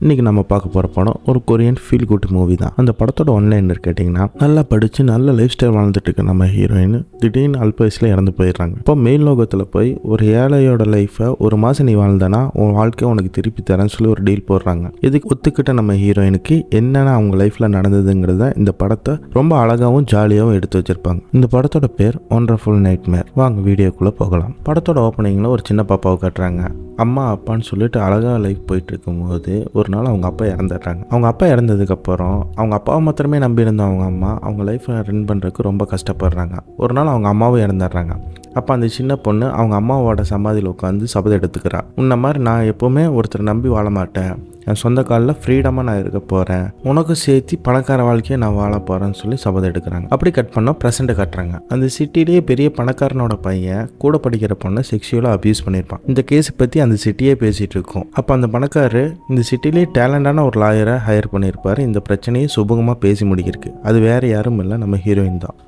இன்றைக்கி நம்ம பார்க்க போகிற படம் ஒரு கொரியன் ஃபீல் குட் மூவி தான். அந்த படத்தோட ஒன்லைனர் கேட்டிங்கன்னா, நல்லா படித்து நல்ல லைஃப் ஸ்டைல் வாழ்ந்துட்டு இருக்க நம்ம ஹீரோயின் திடீர்னு அல்ப வயசில் இறந்து போயிடுறாங்க. இப்போ மேல் லோகத்தில் போய் ஒரு ஏழையோட லைஃப்பை ஒரு மாதம் நீ வாழ்ந்தனா உன் வாழ்க்கையை உனக்கு திருப்பி தரேன்னு சொல்லி ஒரு டீல் போடுறாங்க. இதுக்கு ஒத்துக்கிட்ட நம்ம ஹீரோயினுக்கு என்னென்ன அவங்க லைஃப்பில் நடந்ததுங்கிறத இந்த படத்தை ரொம்ப அழகாகவும் ஜாலியாகவும் எடுத்து வச்சிருப்பாங்க. இந்த படத்தோட பேர் ஒண்டர்ஃபுல் நைட்மேர். வாங்க வீடியோக்குள்ளே போகலாம். படத்தோட ஓப்பனிங்கில் ஒரு சின்ன பாப்பாவை காட்டுறாங்க. அம்மா அப்பான்னு சொல்லிட்டு அழகாக லைஃப் போயிட்டு இருக்கும்போது ஒரு நாள் அவங்க அப்பா இறந்துடுறாங்க. அவங்க அப்பா இறந்ததுக்கப்புறம் அவங்க அப்பாவை மாத்திரமே நம்பியிருந்த அவங்க அம்மா அவங்க லைஃப்பை ரன் பண்ணுறதுக்கு ரொம்ப கஷ்டப்படுறாங்க. ஒரு நாள் அவங்க அம்மாவும் இறந்துடுறாங்க. அப்போ அந்த சின்ன பொண்ணு அவங்க அம்மாவோட சமாதியில் உட்காந்து சபதம் எடுத்துக்கிறா. உன்ன மாதிரி நான் எப்போவுமே ஒருத்தர் நம்பி வாழ மாட்டேன், என் சொந்த காலில் ஃப்ரீடமாக நான் இருக்க போகிறேன், உனக்கு சேர்த்து பணக்கார வாழ்க்கையை நான் வாழ போகிறேன்னு சொல்லி சபதம் எடுக்கிறாங்க. அப்படி கட் பண்ணால் ப்ரெசென்ட்டை கட்டுறாங்க. அந்த சிட்டிலேயே பெரிய பணக்காரனோட பையன் கூட படிக்கிற பொண்ணை செக்ஷுவலாக அப்யூஸ் பண்ணியிருப்பான். இந்த கேஸை பற்றி அந்த சிட்டியே பேசிகிட்டு இருக்கும். அப்போ அந்த பணக்காரரு இந்த சிட்டிலேயே டேலண்டான ஒரு லாயரை ஹையர் பண்ணியிருப்பார். இந்த பிரச்சனையை சுபகமாக பேசி முடிக்கிறதுக்கு. அது வேறு யாரும் இல்லை, நம்ம ஹீரோயின் தான்.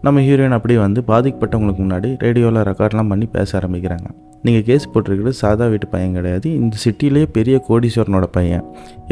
நம்ம ஹீரோயின் அப்படியே வந்து பாதிக்கப்பட்டவங்களுக்கு முன்னாடி ரேடியோவில் ரெக்கார்ட்லாம் பண்ணி பேச ஆரம்பிக்கிறாங்க. நீங்கள் கேஸ் போட்டிருக்கிறது சாதா வீட்டு பையன் கிடையாது, இந்த சிட்டிலே பெரிய கோடீஸ்வரனோட பையன்.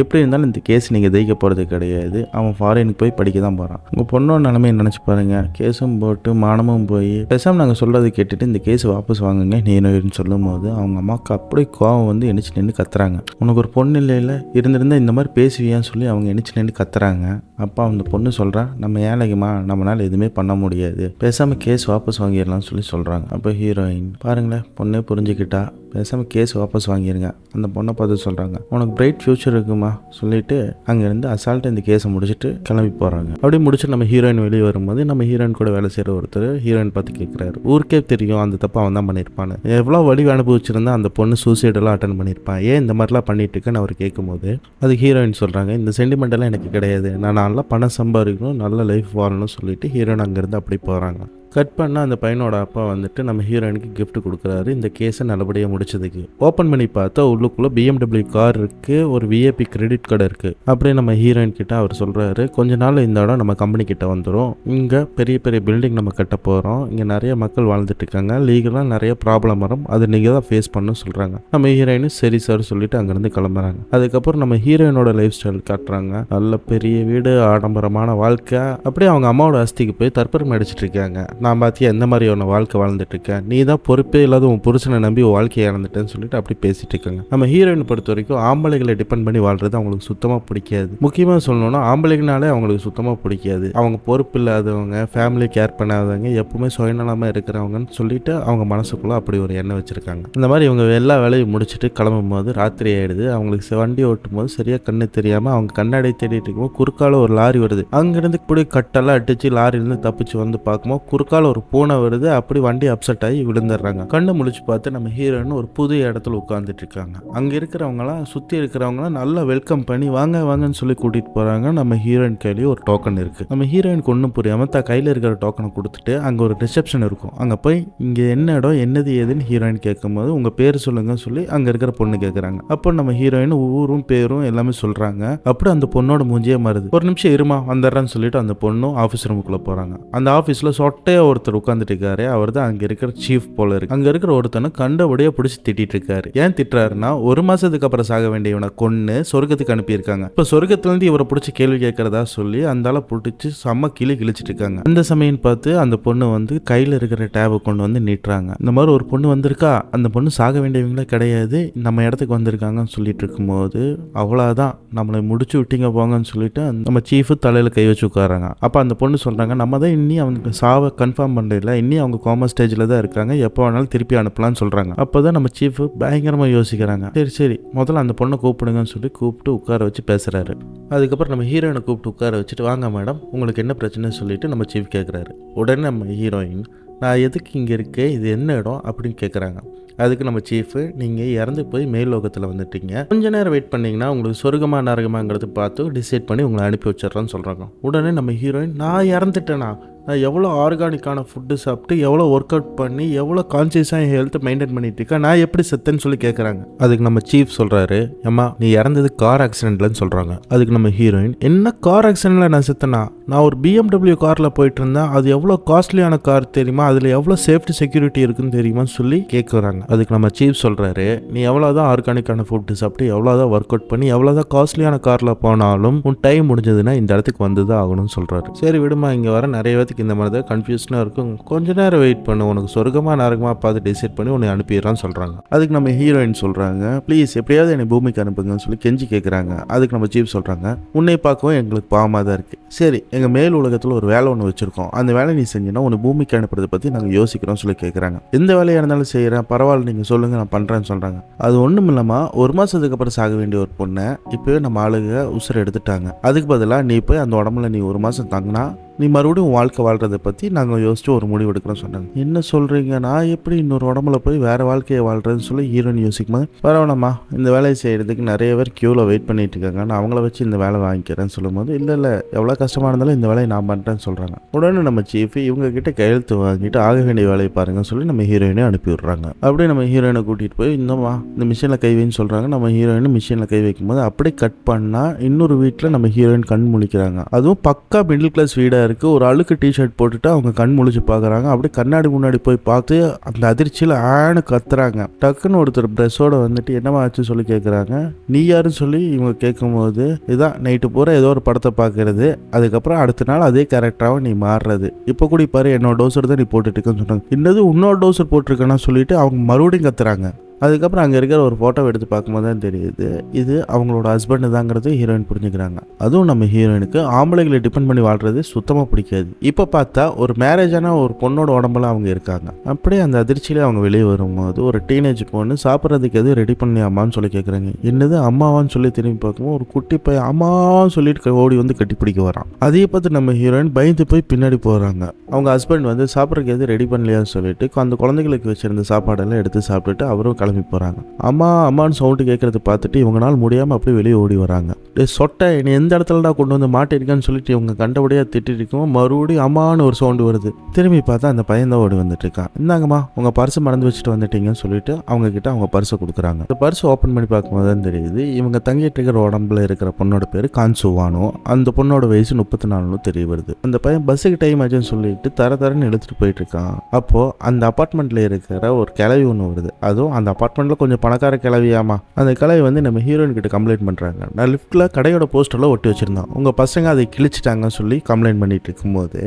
எப்படி இருந்தாலும் இந்த கேஸ் நீங்கள் ஜெயிக்க போகிறது கிடையாது, அவன் ஃபாரினுக்கு போய் படிக்க தான் போகிறான். உங்கள் பொண்ணோட நிலைமையை நினச்சி பாருங்கள், கேஸும் போட்டு மானமும் போய் பேசாமல் நாங்கள் சொல்கிறத கேட்டுட்டு இந்த கேஸ் வாபஸ் வாங்குங்க நீனு சொல்லும் போது அவங்க அம்மாவுக்கு அப்படி கோவம் வந்து எணிச்சு நின்று கத்துறாங்க. உனக்கு ஒரு பொண்ணு இல்லையில இருந்திருந்தால் இந்த மாதிரி பேசுவியான்னு சொல்லி அவங்க எணிச்சு நின்று கத்துறாங்க. அப்பா அந்த பொண்ணு சொல்கிறா, நம்ம ஏழைக்குமா, நம்மளால் எதுவுமே பண்ண முடியாது, பேசாமல் கேஸ் வாபஸ் வாங்கிடலாம்னு சொல்லி சொல்கிறாங்க. அப்போ ஹீரோயின் பாருங்களேன், பொண்ணே புரிஞ்சுக்கிட்டா, பேசாமல் கேஸ் வாபஸ் வாங்கிடுங்க. அந்த பொண்ணை பார்த்து சொல்கிறாங்க, உனக்கு பிரைட் ஃபியூச்சர் இருக்குமா சொல்லிட்டு அங்கேருந்து அசால்ட்டாக இந்த கேஸை முடிச்சுட்டு கிளம்பி போகிறாங்க. அப்படியே முடிச்சுட்டு நம்ம ஹீரோயின் வெளியே வரும்போது நம்ம ஹீரோயின் கூட வேலை செய்கிற ஒருத்தர் ஹீரோயின் பார்த்து கேட்குறாரு, ஊருக்கே தெரியும் அந்த தப்பை அவன் தான் பண்ணியிருப்பான்னு, எவ்வளோ வழி அனுபவிச்சிருந்தா அந்த பொண்ணு சூசைடெல்லாம் அட்டன் பண்ணியிருப்பான், ஏன் இந்த மாதிரிலாம் பண்ணிட்டு இருக்கேன்னு அவர் கேட்கும்போது அது ஹீரோயின் சொல்கிறாங்க, இந்த சென்டிமெண்டெல்லாம் எனக்கு கிடையாது, நான் நல்லா பணம் சம்பாதிக்கணும், நல்ல லைஃப் வாழணும்னு சொல்லிட்டு ஹீரோயின் அங்கேருந்து அப்படி போகிறாங்க. கட் பண்ணால் அந்த பையனோட அப்பா வந்துட்டு நம்ம ஹீரோயினுக்கு கிஃப்ட் கொடுக்குறாரு இந்த கேஸை நல்லபடியாக முடிச்சதுக்கு. ஓப்பன் பண்ணி பார்த்தா உள்ளுக்குள்ளே BMW கார் இருக்குது, ஒரு VIP கிரெடிட் கார்டு இருக்குது. அப்படியே நம்ம ஹீரோயின் கிட்ட அவர் சொல்கிறாரு, கொஞ்ச நாள் இந்த இடம் நம்ம கம்பெனி கிட்ட வந்துடும், இங்கே பெரிய பெரிய பில்டிங் நம்ம கட்ட போகிறோம், இங்கே நிறைய மக்கள் வாழ்ந்துட்டு இருக்காங்க, லீகலாக நிறைய ப்ராப்ளம் வரும், அது நீங்கள் தான் ஃபேஸ் பண்ணணும்னு சொல்கிறாங்க. நம்ம ஹீரோயினும் சரி சார் சொல்லிட்டு அங்கேருந்து கிளம்புறாங்க. அதுக்கப்புறம் நம்ம ஹீரோயினோட லைஃப் ஸ்டைல் காட்டுறாங்க. நல்ல பெரிய வீடு, ஆடம்பரமான வாழ்க்கை. அப்படியே அவங்க அம்மாவோட அஸ்திக்கு போய் தற்பெருமை அடிச்சிட்டு இருக்காங்க. நான் பார்த்தியா எந்த மாதிரி ஒன்று வாழ்க்கை வாழ்ந்துட்டு இருக்கேன், நீ தான் பொறுப்பே இல்லாத உன் புருஷனை நம்பி உன் வாழ்க்கையை இழந்துட்டேன்னு சொல்லிட்டு அப்படி பேசிட்டு இருக்காங்க. நம்ம ஹீரோயின் பொறுத்த வரைக்கும் ஆம்பளைகளை டிபெண்ட் பண்ணி வாழ்றது அவங்களுக்கு சுத்தமாக பிடிக்காது. முக்கியமாக சொல்லணும்னா ஆம்பளைங்கனாலே அவங்களுக்கு சுத்தமாக பிடிக்காது. அவங்க பொறுப்பு இல்லாதவங்க, ஃபேமிலி கேர் பண்ணாதவங்க, எப்பவுமே சுயநலமாக இருக்கிறவங்கன்னு சொல்லிட்டு அவங்க மனசுக்குள்ளே அப்படி ஒரு எண்ணம் வச்சிருக்காங்க. இந்த மாதிரி இவங்க எல்லா வேலையும் முடிச்சுட்டு கிளம்பும் போது ராத்திரி ஆயிடுது. அவங்களுக்கு வண்டி ஓட்டும் போது சரியாக கண்ணு தெரியாமல் அவங்க கண்ணாடி தேடிட்டு இருக்கும்போது குறுக்கால ஒரு லாரி வருது. அங்கிருந்து இப்படி கட்டெல்லாம் அடிச்சு லாரியிலேருந்து தப்பிச்சு வந்து பார்க்கும்போது குறுக்கால ஒரு பூனை வருது. அப்படி வண்டி அப்செட் ஆகி விழுந்துடுறாங்க. கண்ணு முழிச்சு பார்த்து நம்ம ஹீரோயின் ஒரு புது இடத்துல உட்காந்துட்டு இருக்காங்க. அங்கே இருக்கிறவங்களாம் சுற்றி இருக்கிறவங்களாம் நல்லா வெல்கம் பண்ணி வாங்க வாங்கன்னு சொல்லி கூட்டிகிட்டு போகிறாங்க. நம்ம ஹீரோயின் கையிலேயே ஒரு டோக்கன் இருக்குது. நம்ம ஹீரோயினுக்கு ஒன்றும் புரியாமல் கையில் இருக்கிற டோக்கனை கொடுத்துட்டு அங்கே ஒரு ரிசப்ஷன் இருக்கும், அங்கே போய் இங்கே என்ன இடம் என்னது ஏதுன்னு ஹீரோயின் கேட்கும்போது உங்கள் பேர் சொல்லுங்கன்னு சொல்லி அங்கே இருக்கிற பொண்ணு கேட்குறாங்க. அப்போ நம்ம ஹீரோயின் ஊரும் பேரும் எல்லாமே சொல்கிறாங்க. அப்படி அந்த பொண்ணோட மூஞ்சியே மாறுது. ஒரு நிமிஷம் இருமா வந்துடுறேன்னு சொல்லிட்டு அந்த பொண்ணும் ஆஃபீஸ் ரூமுக்குள்ளே போகிறாங்க. அந்த ஆஃபீஸில் சொட்டையாக ஒருத்தர் உட்காந்துட்டு இருக்காரு. அவர் தான் அங்கே இருக்கிற சீஃப் போல இருக்கு. அங்கே இருக்கிற ஒருத்தனை கண்டபடியாக பிடிச்சி திட்டிட்டு இருக்காரு. ஏன் திட்டுறாருன்னா, ஒரு மாசத்துக்கு அப்புறம் சாக வேண்டியவனை கொன்று சொர்க்கத்துக்கு அனுப்பியிருக்காங்க. இப்போ சொர்க்கத்துலேருந்து இவரை பிடிச்சி கேள்வி கேட்கறதா சொல்லி அந்த ஆளை பிடிச்சி செம்ம கிழிச்சிட்டு இருக்காங்க. அந்த சமயம் பார்த்து அந்த பொண்ணு வந்து கையில் இருக்கிற டேபை கொண்டு வந்து நீட்டுறாங்க. இந்த மாதிரி ஒரு பொண்ணு வந்திருக்கா, அந்த பொண்ணு சாக வேண்டியவங்களே கிடையாது, நம்ம இடத்துக்கு வந்திருக்காங்கன்னு சொல்லிட்டு இருக்கும்போது அவ்வளோதான், நம்மளை முடிச்சு விட்டீங்க போங்கன்னு சொல்லிட்டு நம்ம சீஃபு தலையில் கை வச்சு உட்காராங்க. அப்போ அந்த பொண்ணு சொல்கிறாங்க, நம்ம தான் இன்னி அவனுக்கு சாவை கன்ஃபார்ம் பண்ணல, இன்னி அவங்க கோமா ஸ்டேஜில் தான் இருக்காங்க, எப்போ வேணாலும் திருப்பி அனுப்பலாம்னு சொல்கிறாங்க. அப்போ தான் நம்ம சீஃப் பயங்கரமாக யோசிக்கிறாங்க. சரி முதல்ல அந்த பொண்ணை கூப்பிடுங்கன்னு சொல்லி கூப்பிட்டு உட்கார வச்சு பேசுகிறாரு. அதுக்கப்புறம் நம்ம ஹீரோயினை கூப்பிட்டு உட்கார வச்சுட்டு, வாங்க மேடம் உங்களுக்கு என்ன பிரச்சனை சொல்லிட்டு நம்ம சீஃப் கேட்குறாரு. உடனே நம்ம ஹீரோயின், நான் எதுக்கு இங்கே இருக்கேன், இது என்ன இடம் அப்படின்னு கேட்குறாங்க. அதுக்கு நம்ம சீஃபு, நீங்கள் இறந்து போய் மேல் லோகத்தில் வந்துட்டீங்க, கொஞ்ச நேரம் வெயிட் பண்ணிங்கன்னா உங்களுக்கு சொர்க்கமா நரகமாங்கிறது பார்த்து டிசைட் பண்ணி உங்களை அனுப்பி வச்சிட்றேன்னு சொல்கிறாங்க. உடனே நம்ம ஹீரோயின், நான் இறந்துட்டேனா, நான் எவ்வளோ ஆர்கானிக்கான ஃபுட்டு சாப்பிட்டு எவ்வளோ ஒர்க் அவுட் பண்ணி எவ்வளோ கான்சியஸாக என் ஹெல்த்தை மெயின்டைன் பண்ணிட்டு இருக்கேன், நான் எப்படி செத்தேன்னு சொல்லி கேட்குறாங்க. அதுக்கு நம்ம சீஃப் சொல்கிறாரு, அம்மா நீ இறந்தது கார் ஆக்சிடென்ட்லன்னு சொல்கிறாங்க. அதுக்கு நம்ம ஹீரோயின், என்ன கார் ஆக்சிடென்ட்டில் நான் செத்தனா? நான் ஒரு BMW காரில் போயிட்டு இருந்தேன், அது எவ்வளோ காஸ்ட்லியான கார் தெரியுமா, அதில் எவ்வளோ சேஃப்டி செக்யூரிட்டி இருக்குன்னு தெரியுமான்னு சொல்லி கேட்குறாங்க. அதுக்கு நம்ம சீஃப் சொல்கிறாரு, நீ எவ்வளோதான் ஆர்கானிக்கான ஃபுட்டு சாப்பிட்டு எவ்வளோதான் ஒர்க் அவுட் பண்ணி எவ்வளோதான் காஸ்ட்லியான காரில் போனாலும் உன் டைம் முடிஞ்சதுன்னா இந்த இடத்துக்கு வந்து தான் ஆகணும்னு சொல்கிறாரு. சரி விடுமா, இங்கே வர நிறைய பேத்துக்கு இந்த மாதிரி தான் கன்ஃபியூஷனாக இருக்கும், கொஞ்ச நேரம் வெயிட் பண்ணு, உனக்கு சொர்க்கமாக நரகமாக பார்த்து டிசைட் பண்ணி உன்னை அனுப்பிடுறான்னு சொல்கிறாங்க. அதுக்கு நம்ம ஹீரோயின் சொல்கிறாங்க, ப்ளீஸ் எப்படியாவது என்னை பூமிக்கு அனுப்புங்கன்னு சொல்லி கெஞ்சி கேட்குறாங்க. அதுக்கு நம்ம சீஃப் சொல்கிறாங்க, உன்னை பார்க்கவும் எங்களுக்கு பாவமாக தான் இருக்குது, சரி எங்கள் மேல் உலகத்தில் ஒரு வேலை ஒன்று வச்சுருக்கோம், அந்த வேலை நீ செஞ்சுன்னா உன்னை பூமிக்கு அனுப்புறதை பற்றி நாங்கள் யோசிக்கிறோம் சொல்லி கேட்குறாங்க. எந்த வேலையாக இருந்தாலும் செய்கிறேன், பரவாயில்ல நீங்கள் சொல்லுங்கள் நான் பண்ணுறேன்னு சொல்கிறாங்க. அது ஒன்றும் இல்லாமல் 1 மாதத்துக்கு அப்புறம் சாக வேண்டிய ஒரு பொண்ணை இப்போவே நம்ம ஆளுங்க உசுரை எடுத்துட்டாங்க. அதுக்கு பதிலாக நீ போய் அந்த உடம்புல நீ 1 மாதம் தங்கினா நீ மறுபடியும் உன் வாழ்க்கை வாழ்கிறத பற்றி நாங்கள் யோசிச்சு ஒரு முடிவு எடுக்கிறோன்னு சொன்னாங்க. என்ன சொல்கிறீங்க, நான் எப்படி இன்னொரு உடம்புல போய் வேறு வாழ்க்கையை வாழ்கிறதுன்னு சொல்லி ஹீரோயின் யோசிக்கும் போது, பரவாயில்லம்மா இந்த வேலையை செய்கிறதுக்கு நிறைய பேர் க்யூவில் வெயிட் பண்ணிட்டு இருக்காங்க, நான் அவங்கள வச்சு இந்த வேலை வாங்கிக்கிறேன்னு சொல்லும்போது, இல்லை எவ்வளோ கஷ்டமாக இருந்தாலும் இந்த வேலையை நான் பண்ணுறேன்னு சொல்கிறாங்க. உடனே நம்ம சீஃப் இவங்க கிட்ட கையெழுத்து வாங்கிட்டு ஆக வேண்டிய வேலையை பாருங்கன்னு சொல்லி நம்ம ஹீரோயினை அனுப்பி விடுறாங்க. அப்படியே நம்ம ஹீரோயினை கூட்டிகிட்டு போய் இந்த மிஷினில் கை வைன்னு சொல்கிறாங்க. நம்ம ஹீரோயின் மிஷினில் கை வைக்கும்போது அப்படியே கட் பண்ணால் இன்னொரு வீட்டில் நம்ம ஹீரோயின் கண் முழிக்கிறாங்க. அதுவும் பக்கா மிடில் கிளாஸ் வீடாக இருக்குது. ஒரு அழுக்கு டிஷர்ட் போட்டுட்டு அவங்க கண் முழிச்சு பார்க்குறாங்க. அப்படியே கண்ணாடி முன்னாடி போய் பார்த்து அந்த அதிர்ச்சியில் ஆணு கத்துறாங்க. டக்குன்னு ஒருத்தர் ப்ரெஸ்ஸோட வந்துட்டு என்னவா ஆச்சு சொல்லி கேட்குறாங்க. நீ யாருன்னு சொல்லி இவங்க கேட்கும்போது, இதான் நைட்டு பூரா ஏதோ ஒரு படத்தை பார்க்கறது, அதுக்கப்புறம் அடுத்த நாள் அதே கேரக்டராக நீ மாறுறது, இப்போ கூட பாரு என்னோட டோசர் தான் நீ போட்டுட்டு இருக்கேன்னு சொன்னாங்க. இன்னது இன்னொரு டோசர் போட்டிருக்கேன்னா சொல்லிட்டு அவங்க மறுபடியும் கத்துறாங்க. அதுக்கப்புறம் அங்கே இருக்கிற ஒரு ஃபோட்டோ எடுத்து பார்க்கும்போது தான் தெரியுது இது அவங்களோட ஹஸ்பண்டு தாங்கிறது ஹீரோயின் புரிஞ்சுக்கிறாங்க. அதுவும் நம்ம ஹீரோயினுக்கு ஆம்பளைகளை டிபெண்ட் பண்ணி வாழ்றது சுத்தமாக பிடிக்காது. இப்போ பார்த்தா ஒரு மேரேஜான ஒரு பொண்ணோட உடம்புல அவங்க இருக்காங்க. அப்படியே அந்த அதிர்ச்சியிலே அவங்க வெளியே வரும்போது ஒரு டீனேஜ் பொண்ணு சாப்பிட்றதுக்கு எதுவும் ரெடி பண்ணி அம்மான்னு சொல்லி கேட்குறாங்க. என்னது அம்மாவான்னு சொல்லி திரும்பி பார்க்கும்போது ஒரு குட்டி பையன் அம்மான்னு சொல்லிட்டு ஓடி வந்து கட்டி பிடிக்க வரான். அதே பார்த்து நம்ம ஹீரோயின் பயந்து போய் பின்னாடி போகிறாங்க. அவங்க ஹஸ்பண்ட் வந்து சாப்பிட்றதுக்கு எதுவும் ரெடி பண்ணலையான்னு சொல்லிட்டு அந்த குழந்தைகளுக்கு வச்சிருந்த சாப்பாடெல்லாம் எடுத்து சாப்பிட்டுட்டு அவரும் கிளம்பி போறாங்க. அம்மான்னு சவுண்டு கேட்கறது பார்த்துட்டு இவங்கனால முடியாம அப்படியே வெளியே ஓடி வராங்க. சொட்டை நீ எந்த இடத்துலடா கொண்டு வந்து மாட்டிருக்கான்னு சொல்லிட்டு இவங்க கண்டபடியா திட்டிட்டு இருக்கும். மறுபடியும் அம்மான்னு ஒரு சவுண்டு வருது. திரும்பி பார்த்தா அந்த பையன் தான் ஓடி வந்துட்டு இருக்கான். இந்தாங்கம்மா உங்க பர்ஸை மறந்து வச்சுட்டு வந்துட்டீங்கன்னு சொல்லிட்டு அவங்க கிட்ட அவங்க பர்ஸை கொடுக்குறாங்க. அந்த பர்ஸை ஓப்பன் பண்ணி பார்க்கும்போது தான் தெரியுது இவங்க தங்கிட்டு இருக்கிற உடம்புல இருக்கிற பொண்ணோட பேரு கான்சுவானோ. அந்த பொண்ணோட வயசு 34 தெரிய வருது. அந்த பையன் பஸ்ஸுக்கு டைம் ஆச்சுன்னு சொல்லிட்டு தரன்னு எடுத்துட்டு போயிட்டு இருக்கான். அப்போ அந்த அபார்ட்மெண்ட்ல இருக்கிற ஒரு கிளவி ஒன்று வருது. அதுவும் அந்த அபார்ட்மெண்ட்ல கொஞ்சம் பணக்கார கிளவியாமா. அந்த கிளவி வந்து நம்ம ஹீரோயின் கிட்ட கம்ப்ளைண்ட் பண்றாங்க. நான் லிஃப்ட்ல கடையோட போஸ்டர்ல ஒட்டி வச்சிருந்தேன், உங்க பசங்க அதை கிழிச்சிட்டாங்கன்னு சொல்லி கம்ப்ளைண்ட் பண்ணிட்டு இருக்கும்போது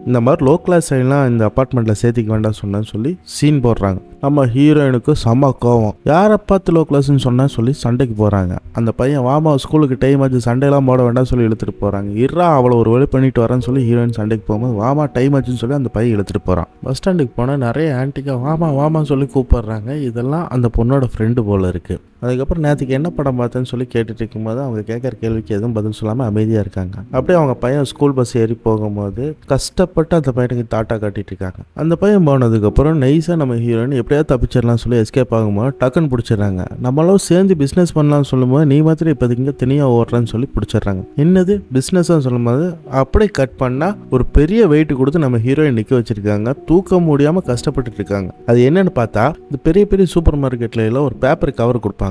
இந்த மாதிரி லோ கிளாஸ் சைட்லாம் இந்த அப்பார்ட்மெண்ட்ல சேர்த்திக்க வேண்டாம் சொன்னேன்னு சொல்லி சீன் போடுறாங்க. நம்ம ஹீரோயினுக்கு செம்ம கோவம். யாரை பார்த்து லோ கிளாஸ்ன்னு சொன்னேன்னு சொல்லி சண்டைக்கு போறாங்க. அந்த பையன் வாமா ஸ்கூலுக்கு டைம் ஆச்சு சண்டையெல்லாம் போட வேண்டாம் சொல்லி இழுத்துட்டு போறாங்க. இறா அவளை ஒரு வழி பண்ணிட்டு வரேன்னு சொல்லி ஹீரோயின் சண்டைக்கு போகும்போது வாமா டைம் ஆச்சுன்னு சொல்லி அந்த பையன் இழுத்துட்டு போறான். பஸ் ஸ்டாண்டுக்கு போனால் நிறைய ஆன்டிக்கா வாமான்னு சொல்லி கூப்பிடுறாங்க. இதெல்லாம் அந்த பொண்ணோட ஃப்ரெண்டு போல இருக்கு. அதுக்கப்புறம் நேற்றுக்கு என்ன படம் பார்த்தேன்னு சொல்லி கேட்டுட்டு இருக்கும்போது அவங்க கேட்குற கேள்விக்கு எதுவும் பதில் சொல்லாமல் அமைதியாக இருக்காங்க. அப்படியே அவங்க பையன் ஸ்கூல் பஸ் ஏறி போகும்போது கஷ்டப்பட்டு அந்த பையனுக்கு தாட்டா காட்டிட்டு இருக்காங்க. அந்த பையன் போனதுக்கப்புறம் நைஸாக நம்ம ஹீரோயின் எப்படியாவது தப்பிச்சிடலாம் சொல்லி எஸ்கேப் ஆகும்போது டக்குன்னு பிடிச்சிடுறாங்க. நம்மளும் சேர்ந்து பிஸ்னஸ் பண்ணலாம்னு சொல்லும்போது நீ மாத்திரம் இப்போதைக்கு தனியாக ஓடுறேன்னு சொல்லி பிடிச்சிடுறாங்க. என்னது பிஸ்னஸ்ன்னு சொல்லும்போது அப்படியே கட் பண்ணால் ஒரு பெரிய வெயிட் கொடுத்து நம்ம ஹீரோயின் நிற்க வச்சிருக்காங்க. தூக்க முடியாமல் கஷ்டப்பட்டு இருக்காங்க. அது என்னன்னு பார்த்தா இந்த பெரிய பெரிய சூப்பர் மார்க்கெட்ல எல்லாம் ஒரு பேப்பர் கவர் கொடுப்பாங்க.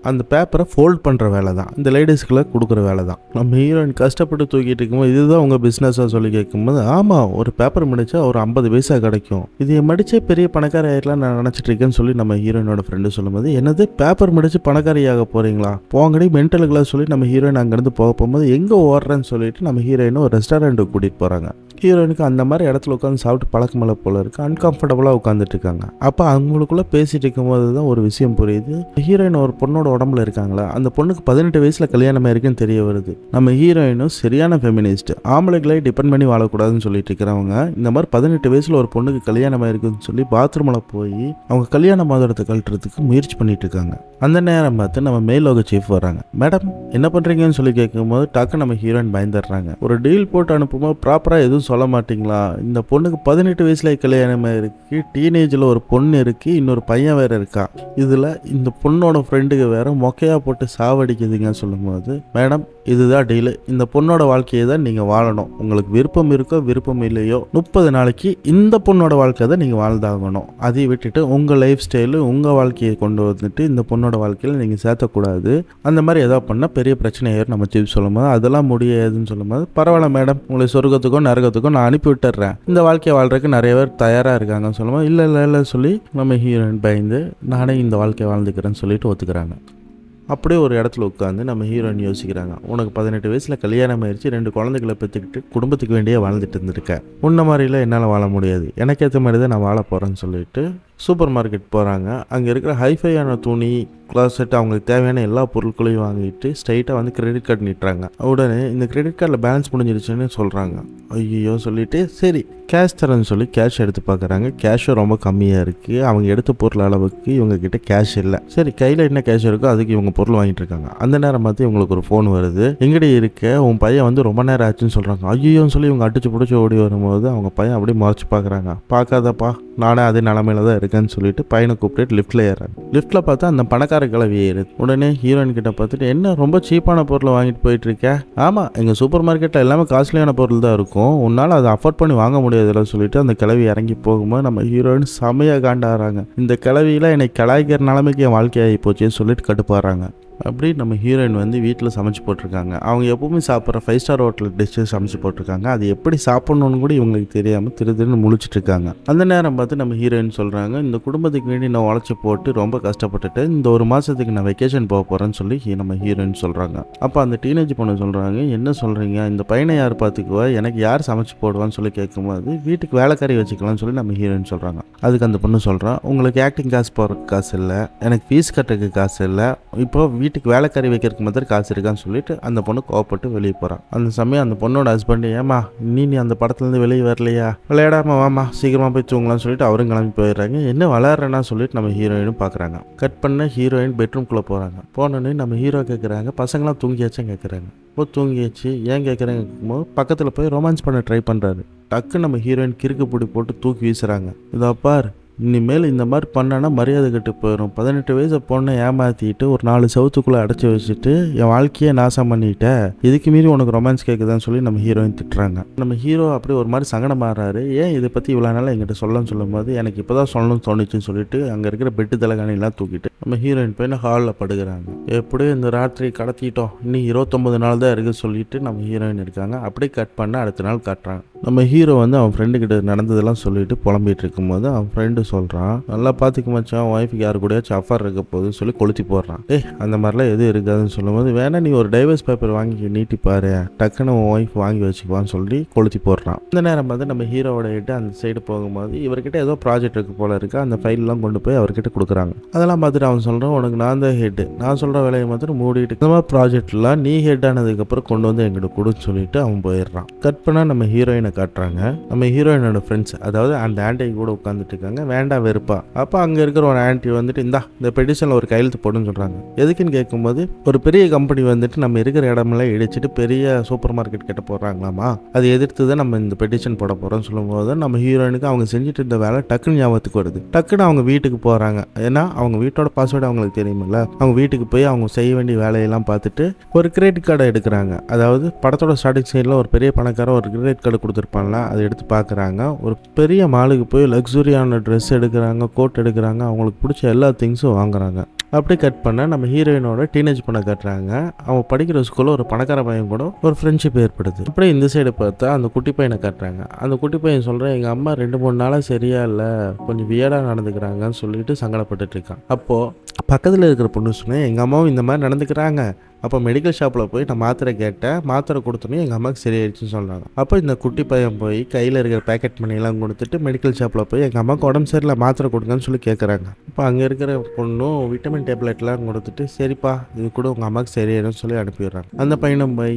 அந்த பேப்பரை ஃபோல்ட் பண்ற வேலை தான், இந்த லேடிஸ்க்குள்ள கொடுக்குற வேலை தான். நம்ம ஹீரோயின் கஷ்டப்பட்டு தூக்கிட்டு இருக்கும்போது இதுதான் உங்க பிசினஸா சொல்லி கேட்கும்போது ஆமா ஒரு பேப்பர் மடிச்சா ஒரு 50 பைசா கிடைக்கும், இதை மடிச்சே பெரிய பணக்காரி ஆயிடலாம் நான் நினைச்சிட்டு இருக்கேன்னு சொல்லி நம்ம ஹீரோயினோட ஃப்ரெண்டு சொல்லும்போது என்னது பேப்பர் மடிச்சு பணக்காரியாக போறீங்களா போங்கடி மென்டலுக்குலாம் சொல்லி நம்ம ஹீரோயின் அங்கிருந்து போக போகும்போது எங்க ஓடுறேன்னு சொல்லிட்டு நம்ம ஹீரோயினை ஒரு ரெஸ்டாரண்ட்டுக்கு கூட்டிட்டு போறாங்க. ஹீரோயினுக்கு அந்த மாதிரி இடத்துல உட்காந்து சாப்பிட்டு பழக்கமலை போல இருக்கு. அன்கம்ஃபர்டபுளாக உட்காந்துட்டு இருக்காங்க. அப்போ அவங்களுக்குள்ள பேசிட்டு இருக்கும்போது தான் ஒரு விஷயம் புரியுது. ஹீரோயின் ஒரு பொண்ணோட உடம்புல இருக்காங்களா, அந்த பொண்ணுக்கு 18 வயசுல கல்யாணம் இருக்குன்னு தெரிய வருது. நம்ம ஹீரோயினும் சரியான ஃபெமினிஸ்ட், ஆம்பளைகளை டிபெண்ட் பண்ணி வாழக்கூடாதுன்னு சொல்லிட்டு இருக்கிறவங்க இந்த மாதிரி 18 வயசுல ஒரு பொண்ணுக்கு கல்யாணம் இருக்குன்னு சொல்லி பாத்ரூமில் போய் அவங்க கல்யாண மோதிரத்தை கழட்டுறதுக்கு முயற்சி பண்ணிட்டு இருக்காங்க. அந்த நேரம் பார்த்து நம்ம மேலோக சீஃப் வராங்க. மேடம் என்ன பண்றீங்கன்னு சொல்லி கேட்கும்போது டக்கு நம்ம ஹீரோயின் பயந்துடுறாங்க. ஒரு டீல் போட்டு அனுப்பும்போது ப்ராப்பராக எதுவும் சொல்ல மாட்டிங்களா? இந்த பொண்ணுக்கு 18 வயசுல கல்யாணம் இருக்கு, டீனேஜில் ஒரு பொண்ணு இருக்குது, இன்னொரு பையன் வேறு இருக்கா. இதில் இந்த பொண்ணோட ஃப்ரெண்டுக்கு வேறு மொக்கையாக போட்டு சாவடிக்குதுங்க. சொல்லும்போது மேடம் இதுதான் டீலு, இந்த பொண்ணோட வாழ்க்கையை தான் நீங்கள் வாழணும். உங்களுக்கு விருப்பம் இருக்கோ விருப்பம் இல்லையோ 30 நாளைக்கு இந்த பொண்ணோட வாழ்க்கை தான் நீங்கள் வாழ்ந்தாகணும். அதை விட்டுட்டு உங்கள் லைஃப் ஸ்டைலு உங்கள் வாழ்க்கையை கொண்டு வந்துட்டு இந்த பொண்ணோட வாழ்க்கையில் நீங்கள் சேர்த்தக்கூடாது. அந்த மாதிரி ஏதாவது பண்ணால் பெரிய பிரச்சனை ஏறும் நம்ம சீஃப் சொல்லும்போது, அதெல்லாம் முடியாதுன்னு சொல்லும்போது, பரவாயில்ல மேடம், உங்களை சொர்க்கத்துக்கும் நரகத்துக்கும் நான் அனுப்பி விட்டுறேன், இந்த வாழ்க்கையை வாழ்றதுக்கு நிறைய பேர் தயாராக இருக்காங்கன்னு சொல்லும்போது, இல்லை சொல்லி நம்ம ஹீரோயின் பயந்து நானே இந்த வாழ்க்கையை வாழ்ந்துக்கிறேன்னு சொல்லிட்டு ஒத்துக்கிறாங்க. அப்படியே ஒரு இடத்துல உட்காந்து நம்ம ஹீரோயின் யோசிக்கிறாங்க, உனக்கு 18 வயசில் கல்யாணம் ஆயிடுச்சு, 2 குழந்தைகளை பெற்றுக்கிட்டு குடும்பத்துக்கு வேண்டியே வாழ்ந்துட்டு இருந்திருக்கேன், உன்ன மாதிரிலாம் என்னால் வாழ முடியாது, எனக்கு ஏற்ற மாதிரி தான் நான் வாழ போகிறேன்னு சொல்லிட்டு சூப்பர் மார்க்கெட் போகிறாங்க. அங்கே இருக்கிற ஹைஃபையான துணி க்ளாசெட் அவங்களுக்கு தேவையான எல்லா பொருட்களையும் வாங்கிட்டு ஸ்ட்ரைட்டாக வந்து கிரெடிட் கார்டு நீட்டுறாங்க. உடனே இந்த கிரெடிட் கார்டில் பேலன்ஸ் முடிஞ்சிருச்சுன்னு சொல்கிறாங்க. ஐயோ சொல்லிவிட்டு சரி கேஷ் தரேன்னு சொல்லி கேஷ் எடுத்து பார்க்குறாங்க. கேஷும் ரொம்ப கம்மியாக இருக்குது, அவங்க எடுத்த பொருள் அளவுக்கு இவங்ககிட்ட கேஷ் இல்லை. சரி கையில் என்ன கேஷ் இருக்கோ அதுக்கு இவங்க பொருள் வாங்கிட்டு இருக்காங்க. அந்த நேரம் பார்த்து இவங்களுக்கு ஒரு ஃபோன் வருது, எங்கடி இருக்க, உன் பையன் வந்து ரொம்ப நேரம் ஆச்சுன்னு சொல்கிறாங்க. ஐயோன்னு சொல்லி இவங்க அடிச்சு பிடிச்சி ஓடி வரும்போது அவங்க பையன் அப்படியே மறைச்சு பார்க்குறாங்க. பார்க்காதப்பா நானே அதே நிலமையில தான் இருக்கேன்னு சொல்லிட்டு பையனை கூப்பிட்டு லிஃப்ட்டில் ஏறாங்க. லிஃப்ட்டில் பார்த்தா அந்த பணக்கார கிளவி ஏறுது. உடனே ஹீரோயின் கிட்ட பார்த்துட்டு, என்ன ரொம்ப சீப்பான பொருளை வாங்கிட்டு போயிட்டு இருக்க? ஆமாம், எங்கள் சூப்பர் மார்க்கெட்டில் எல்லாமே காஸ்ட்லியான பொருள் தான் இருக்கும், உன்னால் அதை அஃபோர்ட் பண்ணி வாங்க முடியாதுல்ல சொல்லிட்டு அந்த கிளவி இறங்கி போகும்போது நம்ம ஹீரோயின் செமையாக காண்டாடுறாங்க. இந்த கிளவியில் என்னை கலாய்க்கிற நிலைமைக்கு என் வாழ்க்கையாகி போச்சுன்னு சொல்லிட்டு கடுப்பாடுறாங்க. அப்படி நம்ம ஹீரோயின் வந்து வீட்டில் சமைச்சு போட்டிருக்காங்க. அவங்க எப்பவுமே சாப்பிட்ற 5 ஸ்டார் ஹோட்டல் டிஷ்ஷு சமைச்சு போட்டிருக்காங்க. அது எப்படி சாப்பிட்ணுன்னு கூட இவங்களுக்கு தெரியாமல் திருன்னு முழிச்சிட்டு இருக்காங்க. அந்த நேரம் பார்த்து நம்ம ஹீரோயின் சொல்கிறாங்க, இந்த குடும்பத்துக்கு வேண்டி நான் உழைச்சி போட்டு ரொம்ப கஷ்டப்பட்டுட்டு இந்த ஒரு மாதத்துக்கு நான் வெக்கேஷன் போக போகிறேன்னு சொல்லி நம்ம ஹீரோயின் சொல்கிறாங்க. அப்போ அந்த டீனேஜ் பொண்ணு சொல்கிறாங்க, என்ன சொல்கிறீங்க, இந்த பையனை யார் பார்த்துக்குவா, எனக்கு யார் சமைச்சு போடுவான்னு சொல்லி கேட்கும்போது, வீட்டுக்கு வேலைக்காரி வச்சுக்கலாம்னு சொல்லி நம்ம ஹீரோயின் சொல்கிறாங்க. அதுக்கு அந்த பொண்ணு சொல்கிறான், உங்களுக்கு ஆக்டிங் காசு போகிறதுக்கு காசு இல்லை, எனக்கு ஃபீஸ் கட்டுறதுக்கு காசு இல்லை, இப்போ வீட்டுக்கு வேலைக்காரி வைக்கிறதுக்கு மாதிரி காசு இருக்கான்னு சொல்லிட்டு அந்த பொண்ணு கோவப்பட்டு வெளியே போகிறான். அந்த சமயம் அந்த பொண்ணோட ஹஸ்பண்ட், ஏமா நீ அந்த படத்துலேருந்து வெளியே வரலையா, விளையாடாம வாமா சீக்கிரமாக போய் தூங்கலாம்னு சொல்லிட்டு அவரும் கிளம்பி போயிடுறாங்க. என்ன விளையாடுறேன்னா சொல்லிட்டு நம்ம ஹீரோயினும் பார்க்குறாங்க. கட் பண்ண ஹீரோயின் பெட்ரூம்குள்ளே போகிறாங்க. போனோடனே நம்ம ஹீரோ கேட்குறாங்க, பசங்களாம் தூங்கியாச்சும் கேட்குறாங்க. இப்போ தூங்கியாச்சு ஏன் கேட்குறாங்க கேட்கும்போது பக்கத்தில் போய் ரொமான்ஸ் பண்ண ட்ரை பண்ணுறாரு. டக்கு நம்ம ஹீரோயின் கிறுக்கு பிடி போட்டு தூக்கி வீசுகிறாங்க. இதோ பார், இனிமேல் இந்த மாதிரி பண்ணானா மரியாதை கெட்டு போயிடும். 18 வயசை பொண்ணை ஏமாற்றிட்டு ஒரு 4 செவத்துக்குள்ளே அடைச்சி வச்சுட்டு என் வாழ்க்கையை நாசம் பண்ணிட்டேன், இதுக்கு மீறி உனக்கு ரொமான்ஸ் கேட்குதான்னு சொல்லி நம்ம ஹீரோயின் திட்டுறாங்க. நம்ம ஹீரோ அப்படி ஒரு மாதிரி சங்கடமாகறாரு. ஏன் இதை பற்றி இவ்வளோ நாள் எங்கிட்ட சொல்லணும்னு சொல்லும்போது, எனக்கு இப்போ தான் சொல்லணும்னு தோணுச்சுன்னு சொல்லிட்டு அங்கே இருக்கிற பெட்டு தலைகாணிலாம் தூக்கிட்டு நம்ம ஹீரோயின் போய் ஹாலில் படுக்கிறாங்க. எப்படியும் இந்த ராத்திரி கடத்திட்டோம், இன்னும் 29 நாள் தான் இருக்குது சொல்லிட்டு நம்ம ஹீரோயின் இருக்காங்க. அப்படியே கட் பண்ண அடுத்த நாள் காட்டுறாங்க. நம்ம ஹீரோ வந்து அவன் ஃப்ரெண்டுக்கிட்ட நடந்ததெல்லாம் சொல்லிட்டு புலம்பிகிட்டு இருக்கும்போது அவன் ஃப்ரெண்டு சொல்கிறான், நல்லா பார்த்துக்க மச்சான், ஒய்ஃபுக்கு யாரு கூடயாச்சும் அஃபர் இருக்க போகுதுன்னு சொல்லி கொளுத்தி போடுறான். அந்த மாதிரிலாம் எதுவும் இருக்காதுன்னு சொல்லும்போது, வேணா நீ ஒரு டைவர்ஸ் பேப்பர் வாங்கி நீட்டிப்பாரு, டக்குன்னு உன் ஒய்ஃப் வாங்கி வச்சுக்குவான்னு சொல்லி கொளுத்தி போடுறான். இந்த நேரம் வந்து நம்ம ஹீரோவோட ஹெட்டு அந்த சைடு போகும்போது இவர்கிட்ட ஏதோ ப்ராஜெக்ட் இருக்கு போல இருக்கு. அந்த ஃபைல்லாம் கொண்டு போய் அவர்கிட்ட கொடுக்குறாங்க. அதெல்லாம் பார்த்துட்டு அவன் சொல்கிறான், உனக்கு நான் தான் ஹெட்டு, நான் சொல்கிற வேலையை மாத்திரம் மூடிட்டு இந்த மாதிரி ப்ராஜெக்ட்லாம் நீ ஹெட் ஆனதுக்கப்புறம் கொண்டு வந்து எங்கிட்ட கொடுன்னு சொல்லிட்டு அவன் போயிடுறான். கட் பண்ணால் நம்ம ஹீரோயினை காட்டுறாங்க. நம்ம ஹீரோயினோட ஃப்ரெண்ட்ஸ், அதாவது அந்த ஆண்டி கூட உட்காந்துட்டு இருக்காங்க. வேண்டாம் வெறுப்பா. அப்போ அங்கே இருக்கிற ஒரு ஆண்டி வந்துட்டு இந்த பெட்டிஷனில் ஒரு கையெழுத்து போடுன்னு சொல்கிறாங்க. எதுக்குன்னு கேட்கும்போது, ஒரு பெரிய கம்பெனி வந்துட்டு நம்ம இருக்கிற இடமெல்லாம் இடிச்சிட்டு பெரிய சூப்பர் மார்க்கெட் கிட்ட போடுறாங்களாமா, அதை எதிர்த்து தான் நம்ம இந்த பெட்டிஷன் போட போகிறோம்னு சொல்லும்போது நம்ம ஹீரோயினுக்கு அவங்க செஞ்சுட்டு இருந்த வேலை டக்குன்னு ஞாபகத்துக்கு வருது. டக்குன்னு அவங்க வீட்டுக்கு போகிறாங்க. ஏன்னா அவங்க வீட்டோட பாஸ்வேர்டு அவங்களுக்கு தெரியுமில்ல. அவங்க வீட்டுக்கு போய் அவங்க செய்ய வேண்டிய வேலையெல்லாம் பார்த்துட்டு ஒரு கிரெடிட் கார்டை எடுக்கிறாங்க. அதாவது படத்தோட ஸ்டார்டிங் சைடில் ஒரு பெரிய பணக்காரன் ஒரு கிரெடிட் கார்டு கொடுத்துருப்பான்ல, அதை எடுத்து பார்க்குறாங்க. ஒரு பெரிய மாலுக்கு போய் லக்ஸுரியான ட்ரெஸ் எடுக்கிறாங்க, கோட் எடுக்கிறாங்க, அவங்களுக்கு பிடிச்ச எல்லா திங்ஸும் வாங்குறாங்க. அப்படி கட் பண்ண நம்ம ஹீரோயினோட டீனேஜ் பண்ண கட்டுறாங்க. அவன் படிக்கிற ஸ்கூலில் ஒரு பணக்கார பையன் கூட ஒரு ஃப்ரெண்ட்ஷிப் ஏற்படுது. அப்படியே இந்த சைடு பார்த்தா அந்த குட்டி பையனை காட்டுறாங்க. அந்த குட்டி பையன் சொல்கிறேன், எங்கள் அம்மா 2-3 நாளாக சரியா இல்லை, கொஞ்சம் வியர்டாக நடந்துக்கிறாங்கன்னு சொல்லிட்டு சங்கடப்பட்டுட்டு இருக்கான். அப்போது பக்கத்தில் இருக்கிற பொண்ணு சொன்னேன், எங்கள் அம்மாவும் இந்த மாதிரி நடந்துக்கிறாங்க. அப்போ மெடிக்கல் ஷாப்பில் போய் நான் மாத்திரை கேட்டேன், மாத்திரை கொடுத்தோன்னே எங்கள் அம்மாவுக்கு சரியாயிடுச்சுன்னு சொல்கிறாங்க. அப்போ இந்த குட்டி பையன் போய் கையில் இருக்கிற பேக்கெட் மணியெல்லாம் கொடுத்துட்டு மெடிக்கல் ஷாப்பில் போய் எங்கள் அம்மாவுக்கு உடம்பு சரியில்லை மாத்திரை கொடுங்கன்னு சொல்லி கேட்குறாங்க. இப்போ அங்கே இருக்கிற பொண்ணும் விட்டமின் டேப்லெட்லாம் கொடுத்துட்டு, சரிப்பா இது கூட உங்கள் அம்மாவுக்கு சரியாயிடும்னு சொல்லி அனுப்பிடுறாங்க. அந்த பையனும் போய்